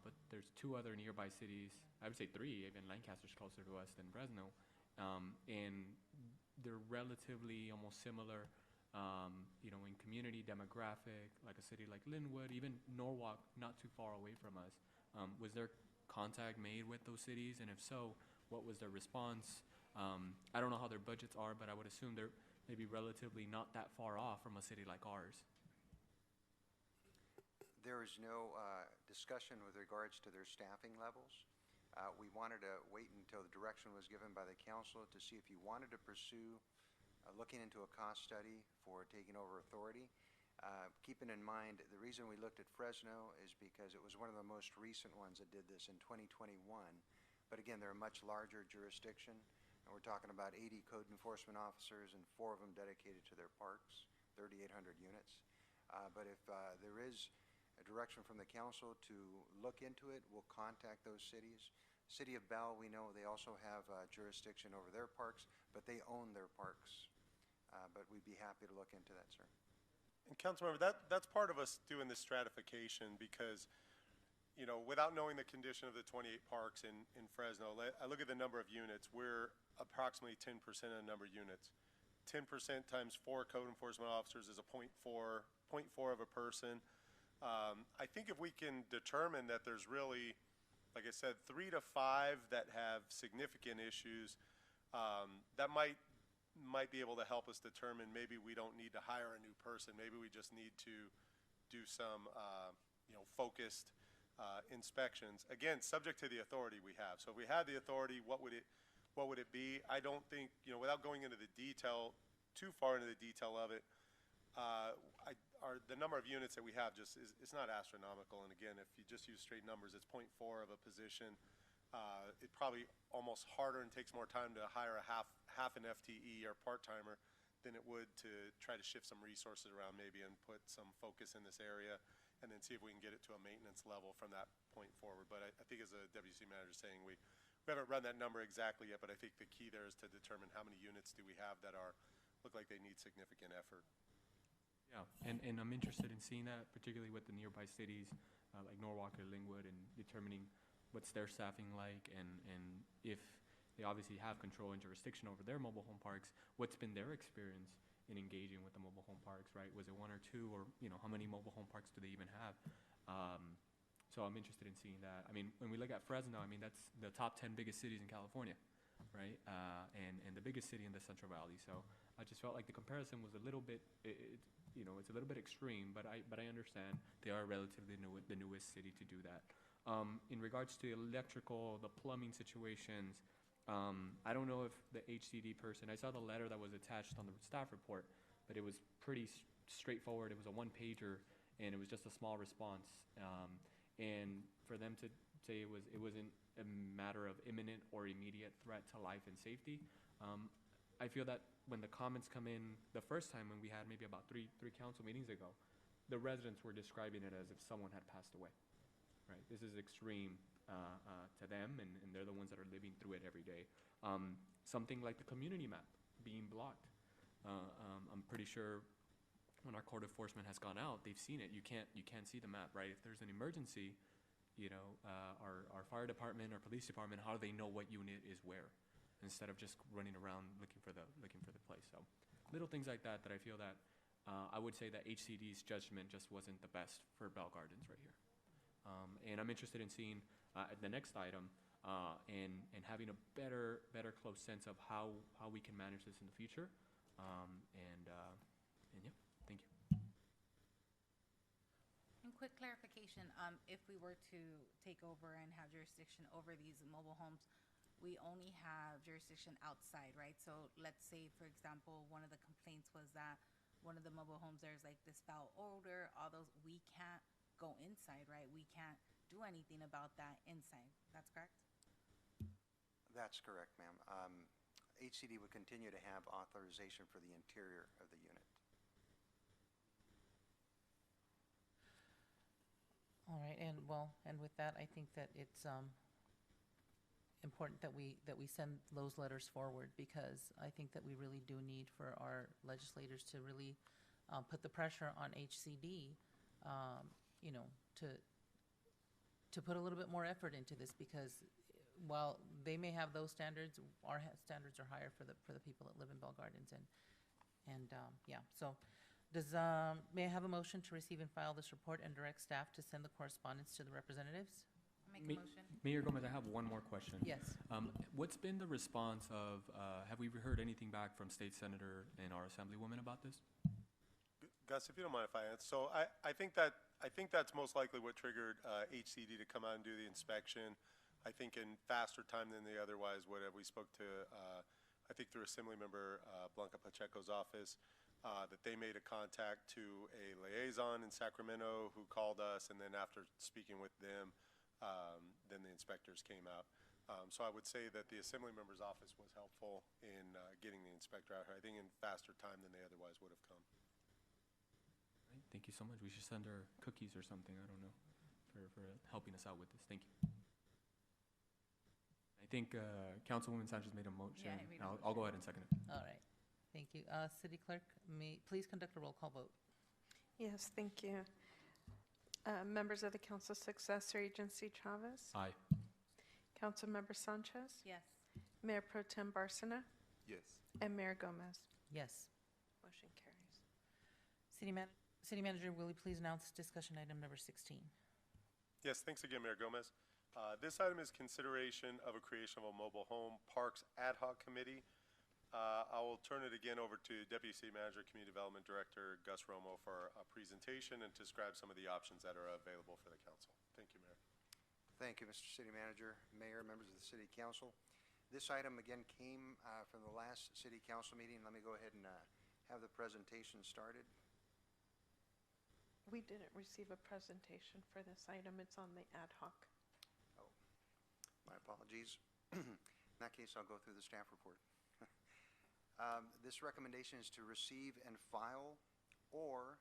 S10: but there's two other nearby cities, I would say three, even Lancaster's closer to us than Fresno, and they're relatively almost similar, in community demographic, like a city like Linwood, even Norwalk, not too far away from us. Was there contact made with those cities, and if so, what was their response? I don't know how their budgets are, but I would assume they're maybe relatively not that far off from a city like ours.
S8: There is no discussion with regards to their staffing levels. We wanted to wait until the direction was given by the council to see if you wanted to pursue looking into a cost study for taking over authority. Keeping in mind, the reason we looked at Fresno is because it was one of the most recent ones that did this in 2021. But again, they're a much larger jurisdiction, and we're talking about 80 code enforcement officers and 4 of them dedicated to their parks, 3,800 units. But if there is a direction from the council to look into it, we'll contact those cities. City of Bell, we know they also have jurisdiction over their parks, but they own their parks. But we'd be happy to look into that, sir.
S6: And Councilmember, that's part of us doing this stratification because, without knowing the condition of the 28 parks in Fresno, I look at the number of units. We're approximately 10% of the number of units. 10% times 4 code enforcement officers is a 0.4 of a person. I think if we can determine that there's really, like I said, 3 to 5 that have significant issues, that might be able to help us determine maybe we don't need to hire a new person. Maybe we just need to do some, focused inspections. Again, subject to the authority we have. So if we had the authority, what would it be? I don't think, without going into the detail, too far into the detail of it, the number of units that we have just it's not astronomical. And again, if you just use straight numbers, it's 0.4 of a position. It probably almost harder and takes more time to hire a half an FTE or part-timer than it would to try to shift some resources around maybe and put some focus in this area and then see if we can get it to a maintenance level from that point forward. But I think as the WC manager is saying, we haven't run that number exactly yet, but I think the key there is to determine how many units do we have that look like they need significant effort.
S10: Yeah, and I'm interested in seeing that, particularly with the nearby cities like Norwalk or Linwood, and determining what's their staffing like, and if they obviously have control and jurisdiction over their mobile home parks, what's been their experience in engaging with the mobile home parks, right? Was it 1 or 2, or how many mobile home parks do they even have? So I'm interested in seeing that. I mean, when we look at Fresno, I mean, that's the top 10 biggest cities in California, right? And the biggest city in the Central Valley. So I just felt like the comparison was a little bit, it's a little bit extreme, but I understand they are relatively the newest city to do that. In regards to electrical, the plumbing situations, I don't know if the HCD person, I saw the letter that was attached on the staff report, but it was pretty straightforward. It was a 1-pager, and it was just a small response. And for them to say it wasn't a matter of imminent or immediate threat to life and safety, I feel that when the comments come in the first time, when we had maybe about three council meetings ago, the residents were describing it as if someone had passed away. Right? This is extreme to them, and they're the ones that are living through it every day. Something like the community map being blocked. I'm pretty sure when our court enforcement has gone out, they've seen it. You can't see the map, right? If there's an emergency, our fire department or police department, how do they know what unit is where, instead of just running around looking for the place. So little things like that I feel that I would say that HCD's judgment just wasn't the best for Bell Gardens right here. And I'm interested in seeing the next item and having a better close sense of how we can manage this in the future. And yeah, thank you.
S5: And quick clarification, if we were to take over and have jurisdiction over these mobile homes, we only have jurisdiction outside, right? So let's say, for example, one of the complaints was that one of the mobile homes, there's like this foul odor, all those, we can't go inside, right? We can't do anything about that inside. That's correct?
S8: That's correct, ma'am. HCD would continue to have authorization for the interior of the unit.
S2: All right, and with that, I think that it's important that we send those letters forward, because I think that we really do need for our legislators to really put the pressure on HCD, to put a little bit more effort into this, because while they may have those standards, our standards are higher for the people that live in Bell Gardens, and yeah. So, may I have a motion to receive and file this report and direct staff to send the correspondence to the representatives?
S5: Make a motion.
S10: Mayor Gomez, I have one more question.
S2: Yes.
S10: What's been the response of, have we heard anything back from State Senator and our Assemblywoman about this?
S6: Gus, if you don't mind if I answer. So I think that's most likely what triggered HCD to come out and do the inspection. I think in faster time than they otherwise would have. We spoke to, I think through Assemblymember Blanca Pacheco's office, that they made a contact to a liaison in Sacramento who called us, and then after speaking with them, then the inspectors came out. So I would say that the Assemblymember's office was helpful in getting the inspector out here, I think in faster time than they otherwise would have come.
S10: Right, thank you so much. We should send her cookies or something, I don't know, for helping us out with this. Thank you. I think Councilwoman Sanchez made a motion.
S5: Yeah, I made a
S10: I'll go ahead and second it.
S2: All right, thank you. City Clerk, please conduct a roll call vote.
S1: Yes, thank you. Members of the Council Successor Agency, Chavez.
S10: Aye.
S1: Councilmember Sanchez.
S5: Yes.
S1: Mayor Pro Tem Barcena.
S7: Yes.
S1: And Mayor Gomez.
S2: Yes.
S1: Motion carries.
S2: City Manager, will you please announce discussion item number 16?
S6: Yes, thanks again, Mayor Gomez. This item is consideration of a creation of a mobile home parks ad hoc committee. I will turn it again over to Deputy City Manager, Community Development Director Gus Romo for a presentation and to describe some of the options that are available for the council. Thank you, Mayor.
S8: Thank you, Mr. City Manager, Mayor, members of the City Council. This item again came from the last City Council meeting. Let me go ahead and have the presentation started.
S1: We didn't receive a presentation for this item. It's on the ad hoc.
S8: Oh, my apologies. In that case, I'll go through the staff report. This recommendation is to receive and file or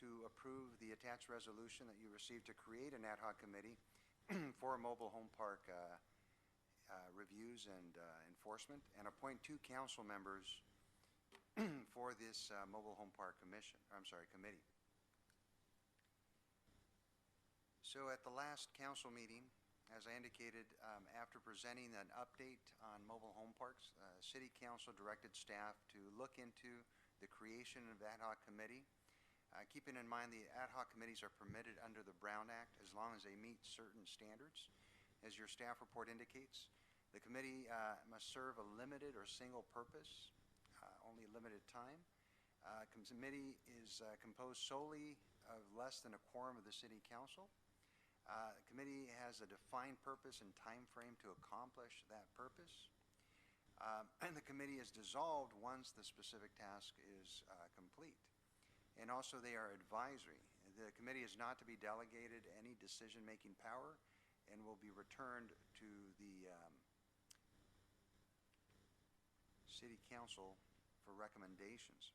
S8: to approve the attached resolution that you received to create an ad hoc committee for mobile home park reviews and enforcement, and appoint 2 council members for this mobile home park committee. So at the last council meeting, as I indicated, after presenting an update on mobile home parks, City Council directed staff to look into the creation of ad hoc committee. Keeping in mind the ad hoc committees are permitted under the Brown Act as long as they meet certain standards. As your staff report indicates, the committee must serve a limited or single purpose, only limited time. Committee is composed solely of less than a quorum of the City Council. The committee has a defined purpose and time frame to accomplish that purpose. And the committee is dissolved once the specific task is complete. And also they are advisory. The committee is not to be delegated any decision-making power and will be returned to the City Council for recommendations.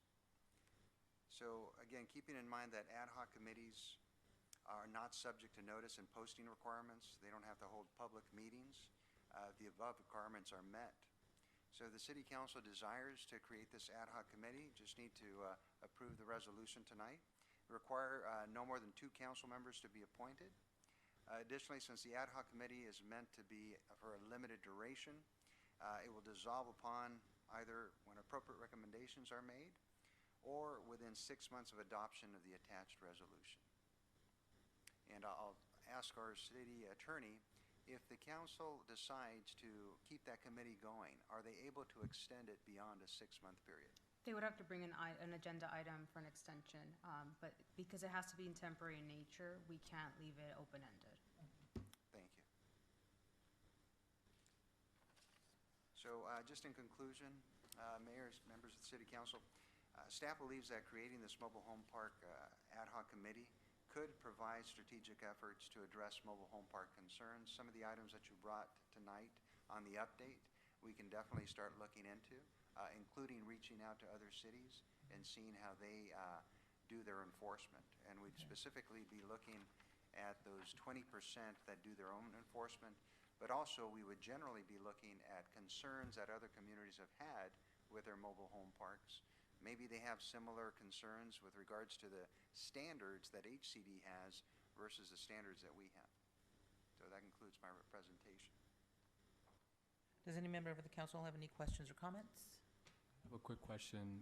S8: So again, keeping in mind that ad hoc committees are not subject to notice and posting requirements. They don't have to hold public meetings. The above requirements are met. So the City Council desires to create this ad hoc committee. Just need to approve the resolution tonight. Require no more than 2 council members to be appointed. Additionally, since the ad hoc committee is meant to be for a limited duration, it will dissolve upon either when appropriate recommendations are made or within 6 months of adoption of the attached resolution. And I'll ask our city attorney, if the council decides to keep that committee going, are they able to extend it beyond a 6-month period?
S12: They would have to bring an agenda item for an extension, but because it has to be in temporary in nature, we can't leave it open-ended.
S8: Thank you. So just in conclusion, mayors, members of the city council, staff believes that creating this mobile home park ad hoc committee could provide strategic efforts to address mobile home park concerns. Some of the items that you brought tonight on the update, we can definitely start looking into, including reaching out to other cities and seeing how they do their enforcement. And we'd specifically be looking at those 20% that do their own enforcement, but also we would generally be looking at concerns that other communities have had with their mobile home parks. Maybe they have similar concerns with regards to the standards that HCD has versus the standards that we have. So that concludes my presentation.
S2: Does any member of the council have any questions or comments?
S10: I have a quick question,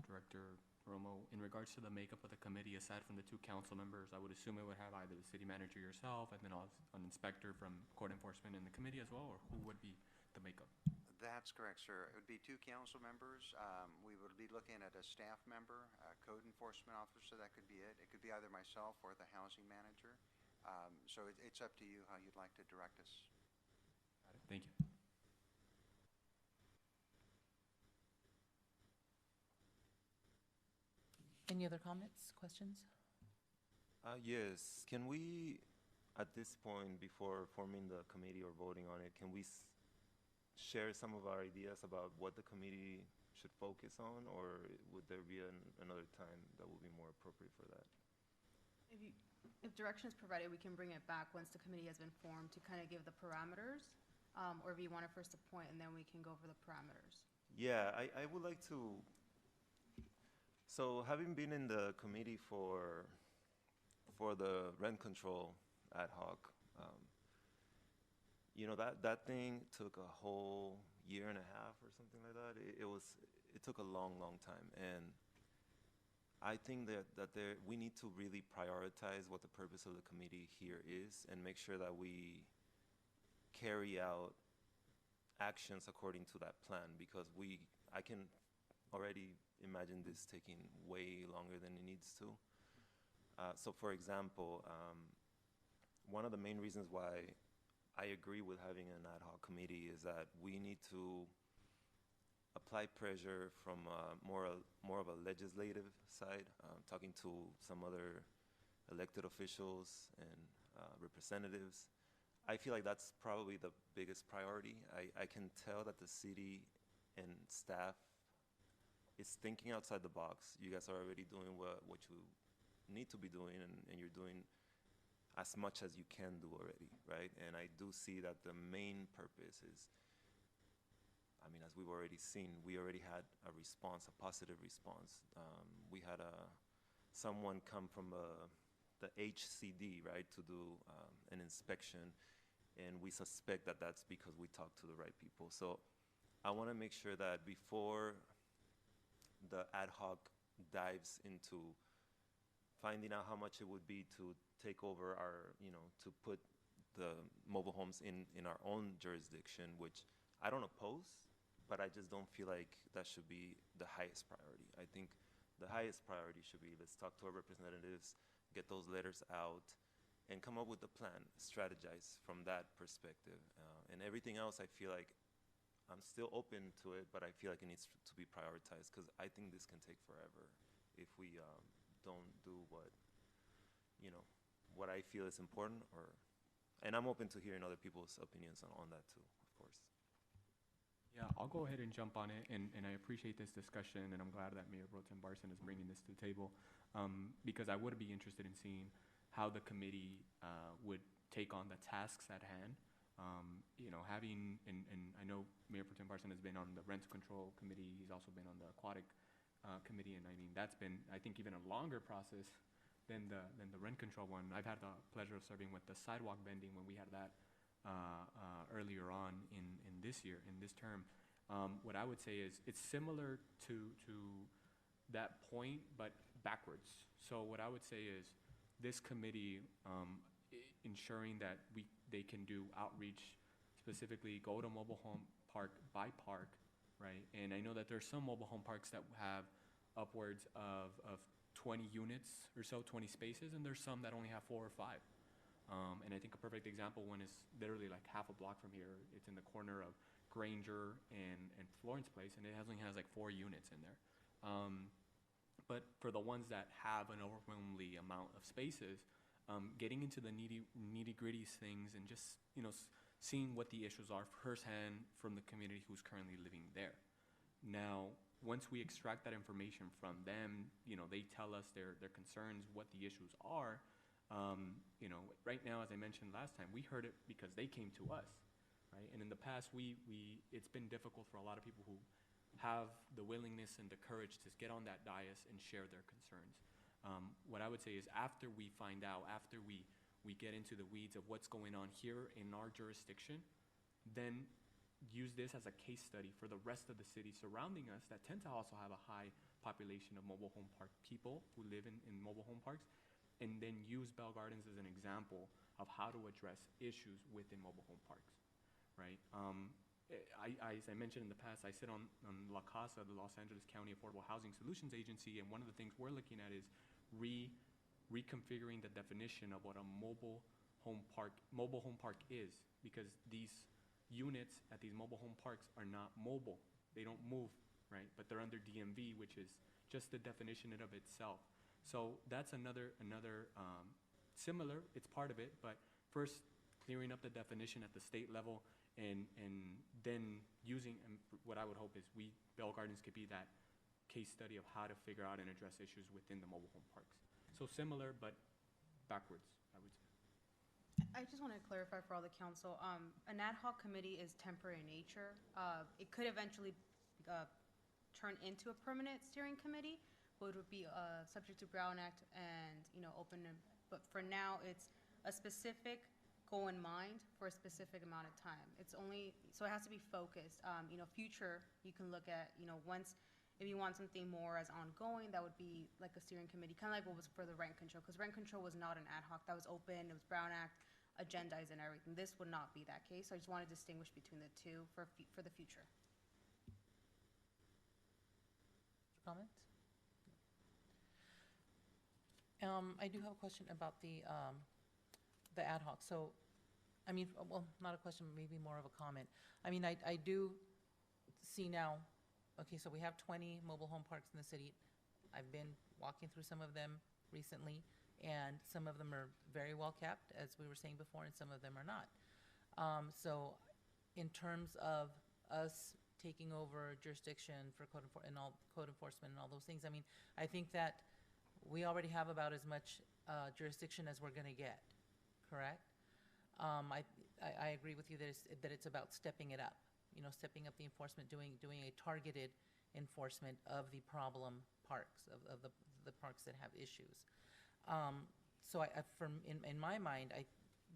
S10: Director Romo. In regards to the makeup of the committee, aside from the 2 council members, I would assume it would have either the city manager, yourself, and then an inspector from court enforcement in the committee as well, or who would be the makeup?
S8: That's correct, sir. It would be 2 council members. We would be looking at a staff member, a code enforcement officer. That could be it. It could be either myself or the housing manager. So it's up to you how you'd like to direct us.
S10: Got it. Thank you.
S2: Any other comments, questions?
S7: Yes. Can we, at this point, before forming the committee or voting on it, can we share some of our ideas about what the committee should focus on, or would there be another time that would be more appropriate for that?
S12: If direction is provided, we can bring it back once the committee has been formed to kind of give the parameters, or if you want to first appoint and then we can go over the parameters.
S7: Yeah, I would like to. So having been in the committee for the rent control ad hoc, you know, that thing took a whole year and a half or something like that. It took a long time, and I think that we need to really prioritize what the purpose of the committee here is and make sure that we carry out actions according to that plan, because I can already imagine this taking way longer than it needs to. So for example, one of the main reasons why I agree with having an ad hoc committee is that we need to apply pressure from more of a legislative side, talking to some other elected officials and representatives. I feel like that's probably the biggest priority. I can tell that the city and staff is thinking outside the box. You guys are already doing what you need to be doing, and you're doing as much as you can do already, right? And I do see that the main purpose is, I mean, as we've already seen, we already had a response, a positive response. We had someone come from the HCD, right, to do an inspection, and we suspect that that's because we talked to the right people. So I want to make sure that before the ad hoc dives into finding out how much it would be to take over to put the mobile homes in our own jurisdiction, which I don't oppose, but I just don't feel like that should be the highest priority. I think the highest priority should be, let's talk to our representatives, get those letters out, and come up with a plan, strategize from that perspective. And everything else, I feel like I'm still open to it, but I feel like it needs to be prioritized, because I think this can take forever if we don't do what I feel is important, and I'm open to hearing other people's opinions on that too, of course.
S10: Yeah, I'll go ahead and jump on it, and I appreciate this discussion, and I'm glad that Mayor Pro Tem Barson is bringing this to the table, because I would be interested in seeing how the committee would take on the tasks at hand. Having, and I know Mayor Pro Tem Barson has been on the rent control committee, he's also been on the aquatic committee, and I mean, that's been, I think, even a longer process than the rent control one. I've had the pleasure of serving with the sidewalk vending when we had that earlier on in this year, in this term. What I would say is it's similar to that point, but backwards. So what I would say is this committee ensuring that they can do outreach, specifically go to mobile home park by park, right? And I know that there's some mobile home parks that have upwards of 20 units or so, 20 spaces, and there's some that only have 4 or 5. And I think a perfect example one is literally like half a block from here. It's in the corner of Granger and Florence Place, and it only has like 4 units in there. But for the ones that have an overwhelmingly amount of spaces, getting into the nitty-gritty things and just, seeing what the issues are firsthand from the community who's currently living there. Now, once we extract that information from them, they tell us their concerns, what the issues are. Right now, as I mentioned last time, we heard it because they came to us, right? And in the past, it's been difficult for a lot of people who have the willingness and the courage to get on that dais and share their concerns. What I would say is after we find out, after we get into the weeds of what's going on here in our jurisdiction, then use this as a case study for the rest of the cities surrounding us that tend to also have a high population of mobile home park people who live in mobile home parks, and then use Bell Gardens as an example of how to address issues within mobile home parks, right? As I mentioned in the past, I sit on La CASA, the Los Angeles County Affordable Housing Solutions Agency, and one of the things we're looking at is reconfiguring the definition of what a mobile home park is, because these units at these mobile home parks are not mobile. They don't move, right? But they're under DMV, which is just the definition in of itself. So that's another similar, it's part of it, but first clearing up the definition at the state level, and then using, and what I would hope is Bell Gardens could be that case study of how to figure out and address issues within the mobile home parks. So similar, but backwards, I would say.
S12: I just want to clarify for all the council, an ad hoc committee is temporary in nature. It could eventually turn into a permanent steering committee, but it would be subject to Brown Act and, open, but for now, it's a specific goal in mind for a specific amount of time. It's only, so it has to be focused. Future, you can look at, once, if you want something more as ongoing, that would be like a steering committee, kind of like what was for the rent control, because rent control was not an ad hoc, that was open, it was Brown Act, agendized and everything. This would not be that case, so I just want to distinguish between the two for the future.
S2: Comments? I do have a question about the ad hoc. So, well, not a question, maybe more of a comment. I do see now, okay, so we have 20 mobile home parks in the city. I've been walking through some of them recently, and some of them are very well kept, as we were saying before, and some of them are not. So in terms of us taking over jurisdiction for code enforcement and all those things, I think that we already have about as much jurisdiction as we're going to get, correct? I agree with you that it's about stepping it up, stepping up the enforcement, doing a targeted enforcement of the problem parks, of the parks that have issues. So in my mind,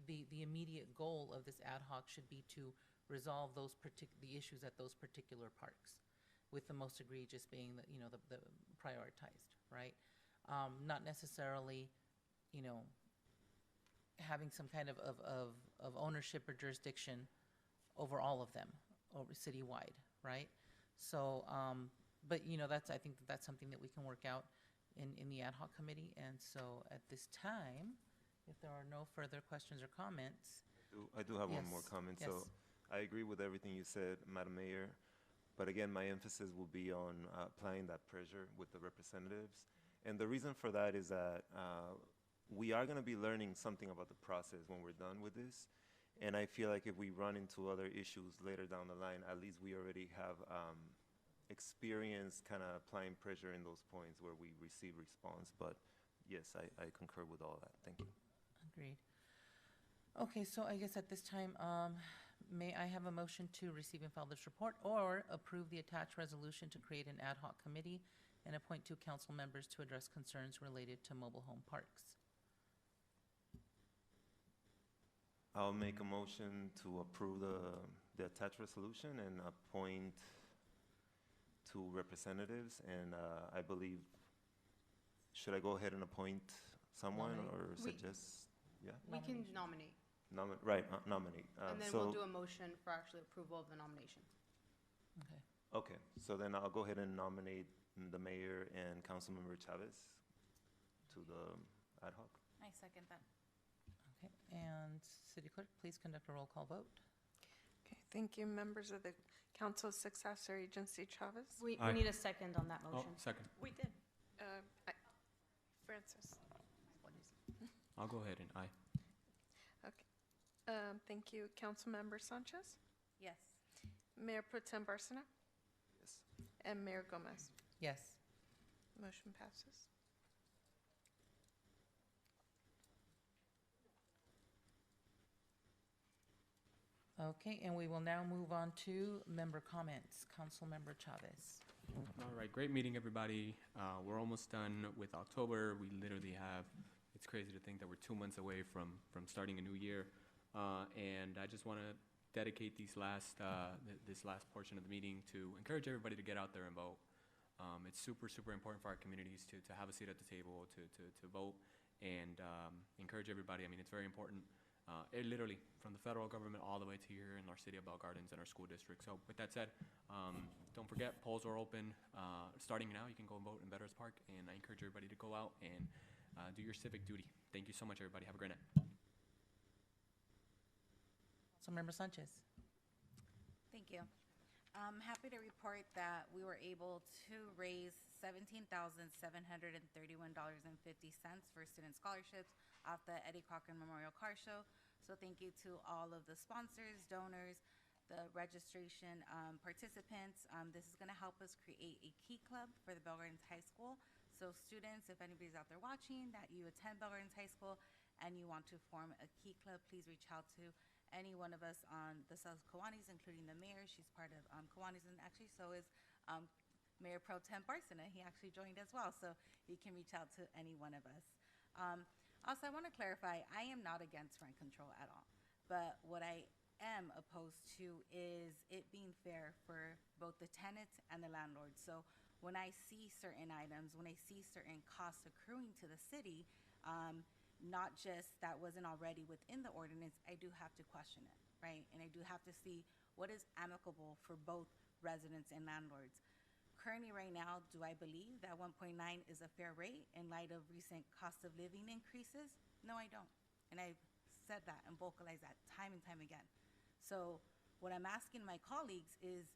S2: the immediate goal of this ad hoc should be to resolve the issues at those particular parks, with the most egregious being the prioritized, right? Not necessarily, having some kind of ownership or jurisdiction over all of them, over citywide, right? So, but I think that's something that we can work out in the ad hoc committee. And so at this time, if there are no further questions or comments.
S7: I do have
S2: Yes.
S7: one more comment.
S2: Yes.
S7: So I agree with everything you said, Madam Mayor. But again, my emphasis will be on applying that pressure with the representatives. And the reason for that is that we are going to be learning something about the process when we're done with this. And I feel like if we run into other issues later down the line, at least we already have experience kind of applying pressure in those points where we receive response. But yes, I concur with all that. Thank you.
S2: Agreed. Okay, so I guess at this time, may I have a motion to receive and file this report or approve the attached resolution to create an ad hoc committee and appoint 2 council members to address concerns related to mobile home parks.
S7: I'll make a motion to approve the attached resolution and appoint 2 representatives. And I believe, should I go ahead and appoint someone
S2: Nominate.
S7: or
S12: We-
S7: suggest? Yeah,
S12: We can
S2: Nomination.
S12: nominate,
S7: right, nominate.
S12: and then
S7: So-
S12: we'll do a motion for actually approval of the nomination.
S2: Okay.
S7: Okay, so then I'll go ahead and nominate the mayor and Councilmember Chavez to the ad hoc.
S5: I second that.
S2: Okay, and City Clerk, please conduct a roll call vote.
S1: Okay, thank you. Members of the council successor agency, Chavez?
S12: We
S10: Aye.
S12: need a second on that
S10: Oh,
S12: motion.
S10: second.
S1: We did. Francis?
S10: I'll go ahead and aye.
S1: Okay. Thank you. Councilmember Sanchez?
S5: Yes.
S1: Mayor Pro Tem Barcena?
S7: Yes.
S1: And Mayor Gomez?
S2: Yes.
S1: Motion passes.
S2: Okay, and we will now move on to member comments. Councilmember Chavez.
S10: All right, great meeting, everybody. We're almost done with October. We literally have, it's crazy to think that we're 2 months away from starting a new year. And I just want to dedicate this last portion of the meeting to encourage everybody to get out there and vote. It's super, super important for our communities to have a seat at the table, to vote, and encourage everybody. I mean, it's very important. It literally, from the federal government all the way to here in our city of Bell Gardens and our school district. So with that said, don't forget, polls are open. Starting now, you can go and vote in Veterans Park, and I encourage everybody to go out and do your civic duty. Thank you so much, everybody. Have a great night.
S2: Councilmember Sanchez.
S5: Thank you. I'm happy to report that we were able to raise $17,731.50 for student scholarships off the Eddie Cochran Memorial Car Show. So thank you to all of the sponsors, donors, the registration participants. This is going to help us create a key club for the Bell Gardens High School. So students, if anybody's out there watching that you attend Bell Gardens High School and you want to form a key club, please reach out to any one of us on the South Kiwanis, including the mayor. She's part of Kiwanis, and actually so is Mayor Pro Tem Barcena. He actually joined as well, so you can reach out to any one of us. Also, I want to clarify, I am not against rent control at all, but what I am opposed to is it being fair for both the tenants and the landlords. So when I see certain items, when I see certain costs accruing to the city, not just that wasn't already within the ordinance, I do have to question it, right? And I do have to see what is amicable for both residents and landlords. Currently, right now, do I believe that 1.9 is a fair rate in light of recent cost of living increases? No, I don't. And I've said that and vocalized that time and time again. So what I'm asking my colleagues is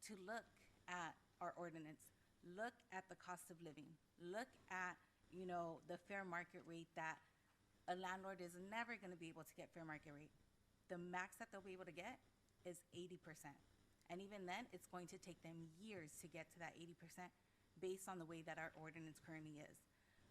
S5: to look at our ordinance, look at the cost of living, look at, you know, the fair market rate that a landlord is never going to be able to get fair market rate. The max that they'll be able to get is 80%. And even then, it's going to take them years to get to that 80% based on the way that our ordinance currently is.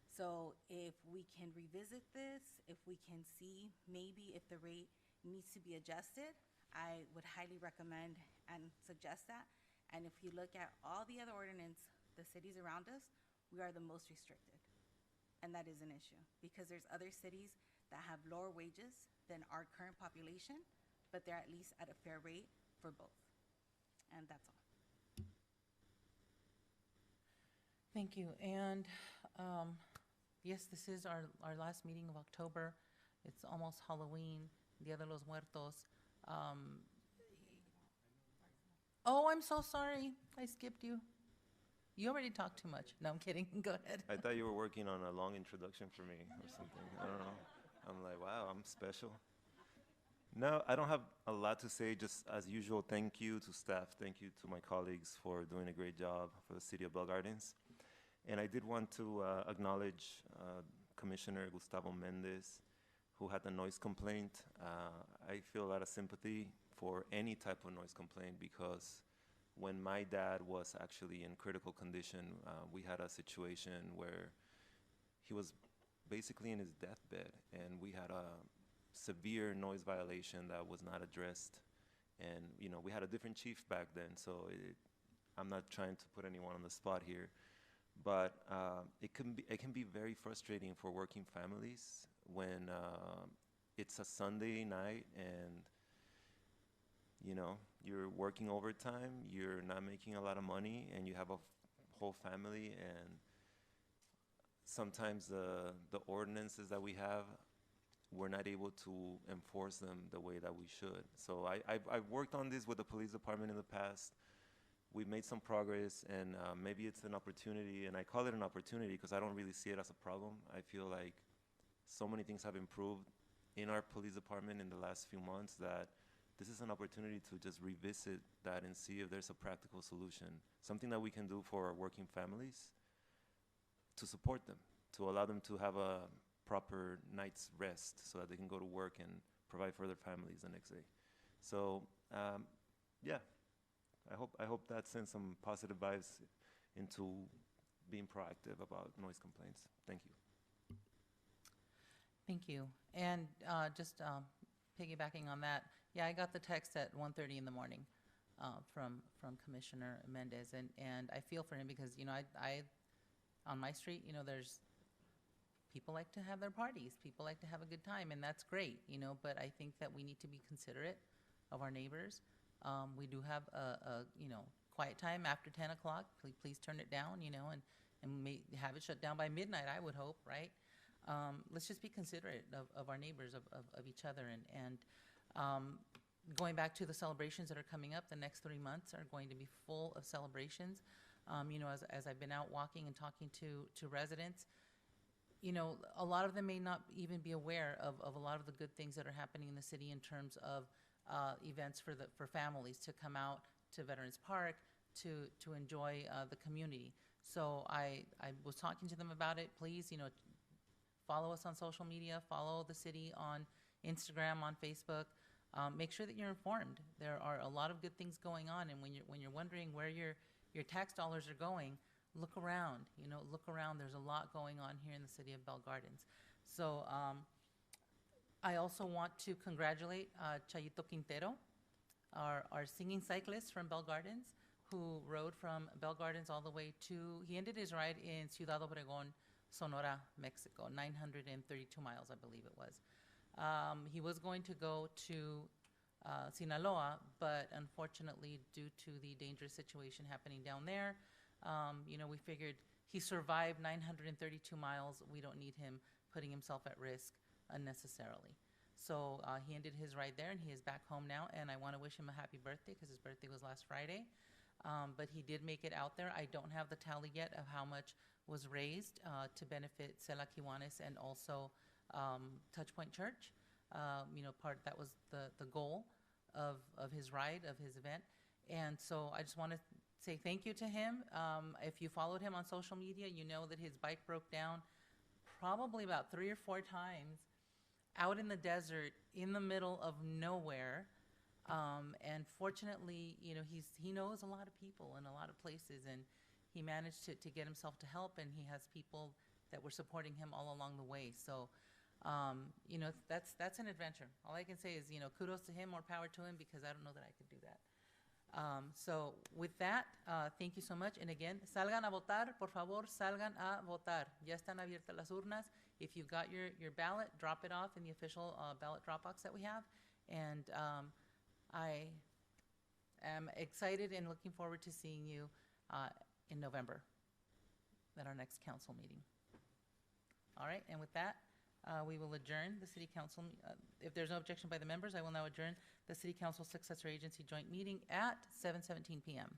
S5: So if we can revisit this, if we can see maybe if the rate needs to be adjusted, I would highly recommend and suggest that. And if you look at all the other ordinance, the cities around us, we are the most restricted. And that is an issue because there's other cities that have lower wages than our current population, but they're at least at a fair rate for both. And that's all.
S2: Thank you. And yes, this is our last meeting of October. It's almost Halloween, Dia de los Muertos. Oh, I'm so sorry. I skipped you. You already talked too much. No, I'm kidding. Go ahead.
S7: I thought you were working on a long introduction for me or something. I don't know. I'm like, wow, I'm special. No, I don't have a lot to say. Just as usual, thank you to staff. Thank you to my colleagues for doing a great job for the city of Bell Gardens. And I did want to acknowledge Commissioner Gustavo Mendez, who had the noise complaint. I feel a lot of sympathy for any type of noise complaint because when my dad was actually in critical condition, we had a situation where he was basically in his deathbed, and we had a severe noise violation that was not addressed. And, you know, we had a different chief back then, so I'm not trying to put anyone on the spot here. but it can be very frustrating for working families when it's a Sunday night and you're working overtime, you're not making a lot of money, and you have a whole family, and sometimes the ordinances that we have, we're not able to enforce them the way that we should. So I've worked on this with the police department in the past. We've made some progress, and maybe it's an opportunity, and I call it an opportunity because I don't really see it as a problem. I feel like so many things have improved in our police department in the last few months that this is an opportunity to just revisit that and see if there's a practical solution, something that we can do for our working families to support them, to allow them to have a proper night's rest so that they can go to work and provide for their families the next day. So, yeah, I hope that sends some positive vibes into being proactive about noise complaints. Thank you.
S2: Thank you. And just piggybacking on that, yeah, I got the text at 1:30 in the morning from Commissioner Mendez, and I feel for him because, I on my street, there's people like to have their parties, people like to have a good time, and that's great, but I think that we need to be considerate of our neighbors. We do have a quiet time after 10 o'clock. Please turn it down, and have it shut down by midnight, I would hope, right? Let's just be considerate of our neighbors, of each other. And going back to the celebrations that are coming up, the next 3 months are going to be full of celebrations. As I've been out walking and talking to residents, a lot of them may not even be aware of a lot of the good things that are happening in the city in terms of events for families to come out to Veterans Park to enjoy the community. So I was talking to them about it. Please, follow us on social media, follow the city on Instagram, on Facebook. Make sure that you're informed. There are a lot of good things going on, and when you're wondering where your tax dollars are going, look around. Look around. There's a lot going on here in the city of Bell Gardens. So I also want to congratulate Chayito Quintero, our singing cyclist from Bell Gardens, who rode from Bell Gardens all the way he ended his ride in Ciudad Obregón, Sonora, Mexico, 932 miles, I believe it was. He was going to go to Sinaloa, but unfortunately, due to the dangerous situation happening down there, we figured he survived 932 miles. We don't need him putting himself at risk unnecessarily. So he ended his ride there, and he is back home now, and I want to wish him a happy birthday because his birthday was last Friday. But he did make it out there. I don't have the tally yet of how much was raised to benefit Cela Kiwanis and also Touchpoint Church. That was the goal of his ride, of his event. And so I just want to say thank you to him. If you followed him on social media, you know that his bike broke down probably about 3 or 4 times out in the desert in the middle of nowhere. And fortunately, he knows a lot of people in a lot of places, and he managed to get himself to help, and he has people that were supporting him all along the way. So, that's an adventure. All I can say is, kudos to him, more power to him, because I don't know that I could do that. So with that, thank you so much. And again, salgan a votar, por favor, salgan a votar. Ya están abiertas las urnas. If you've got your ballot, drop it off in the official ballot drop box that we have. And I am excited and looking forward to seeing you in November at our next council meeting. All right, and with that, we will adjourn the City Council. If there's no objection by the members, I will now adjourn the City Council Successor Agency Joint Meeting at 7:17 p.m.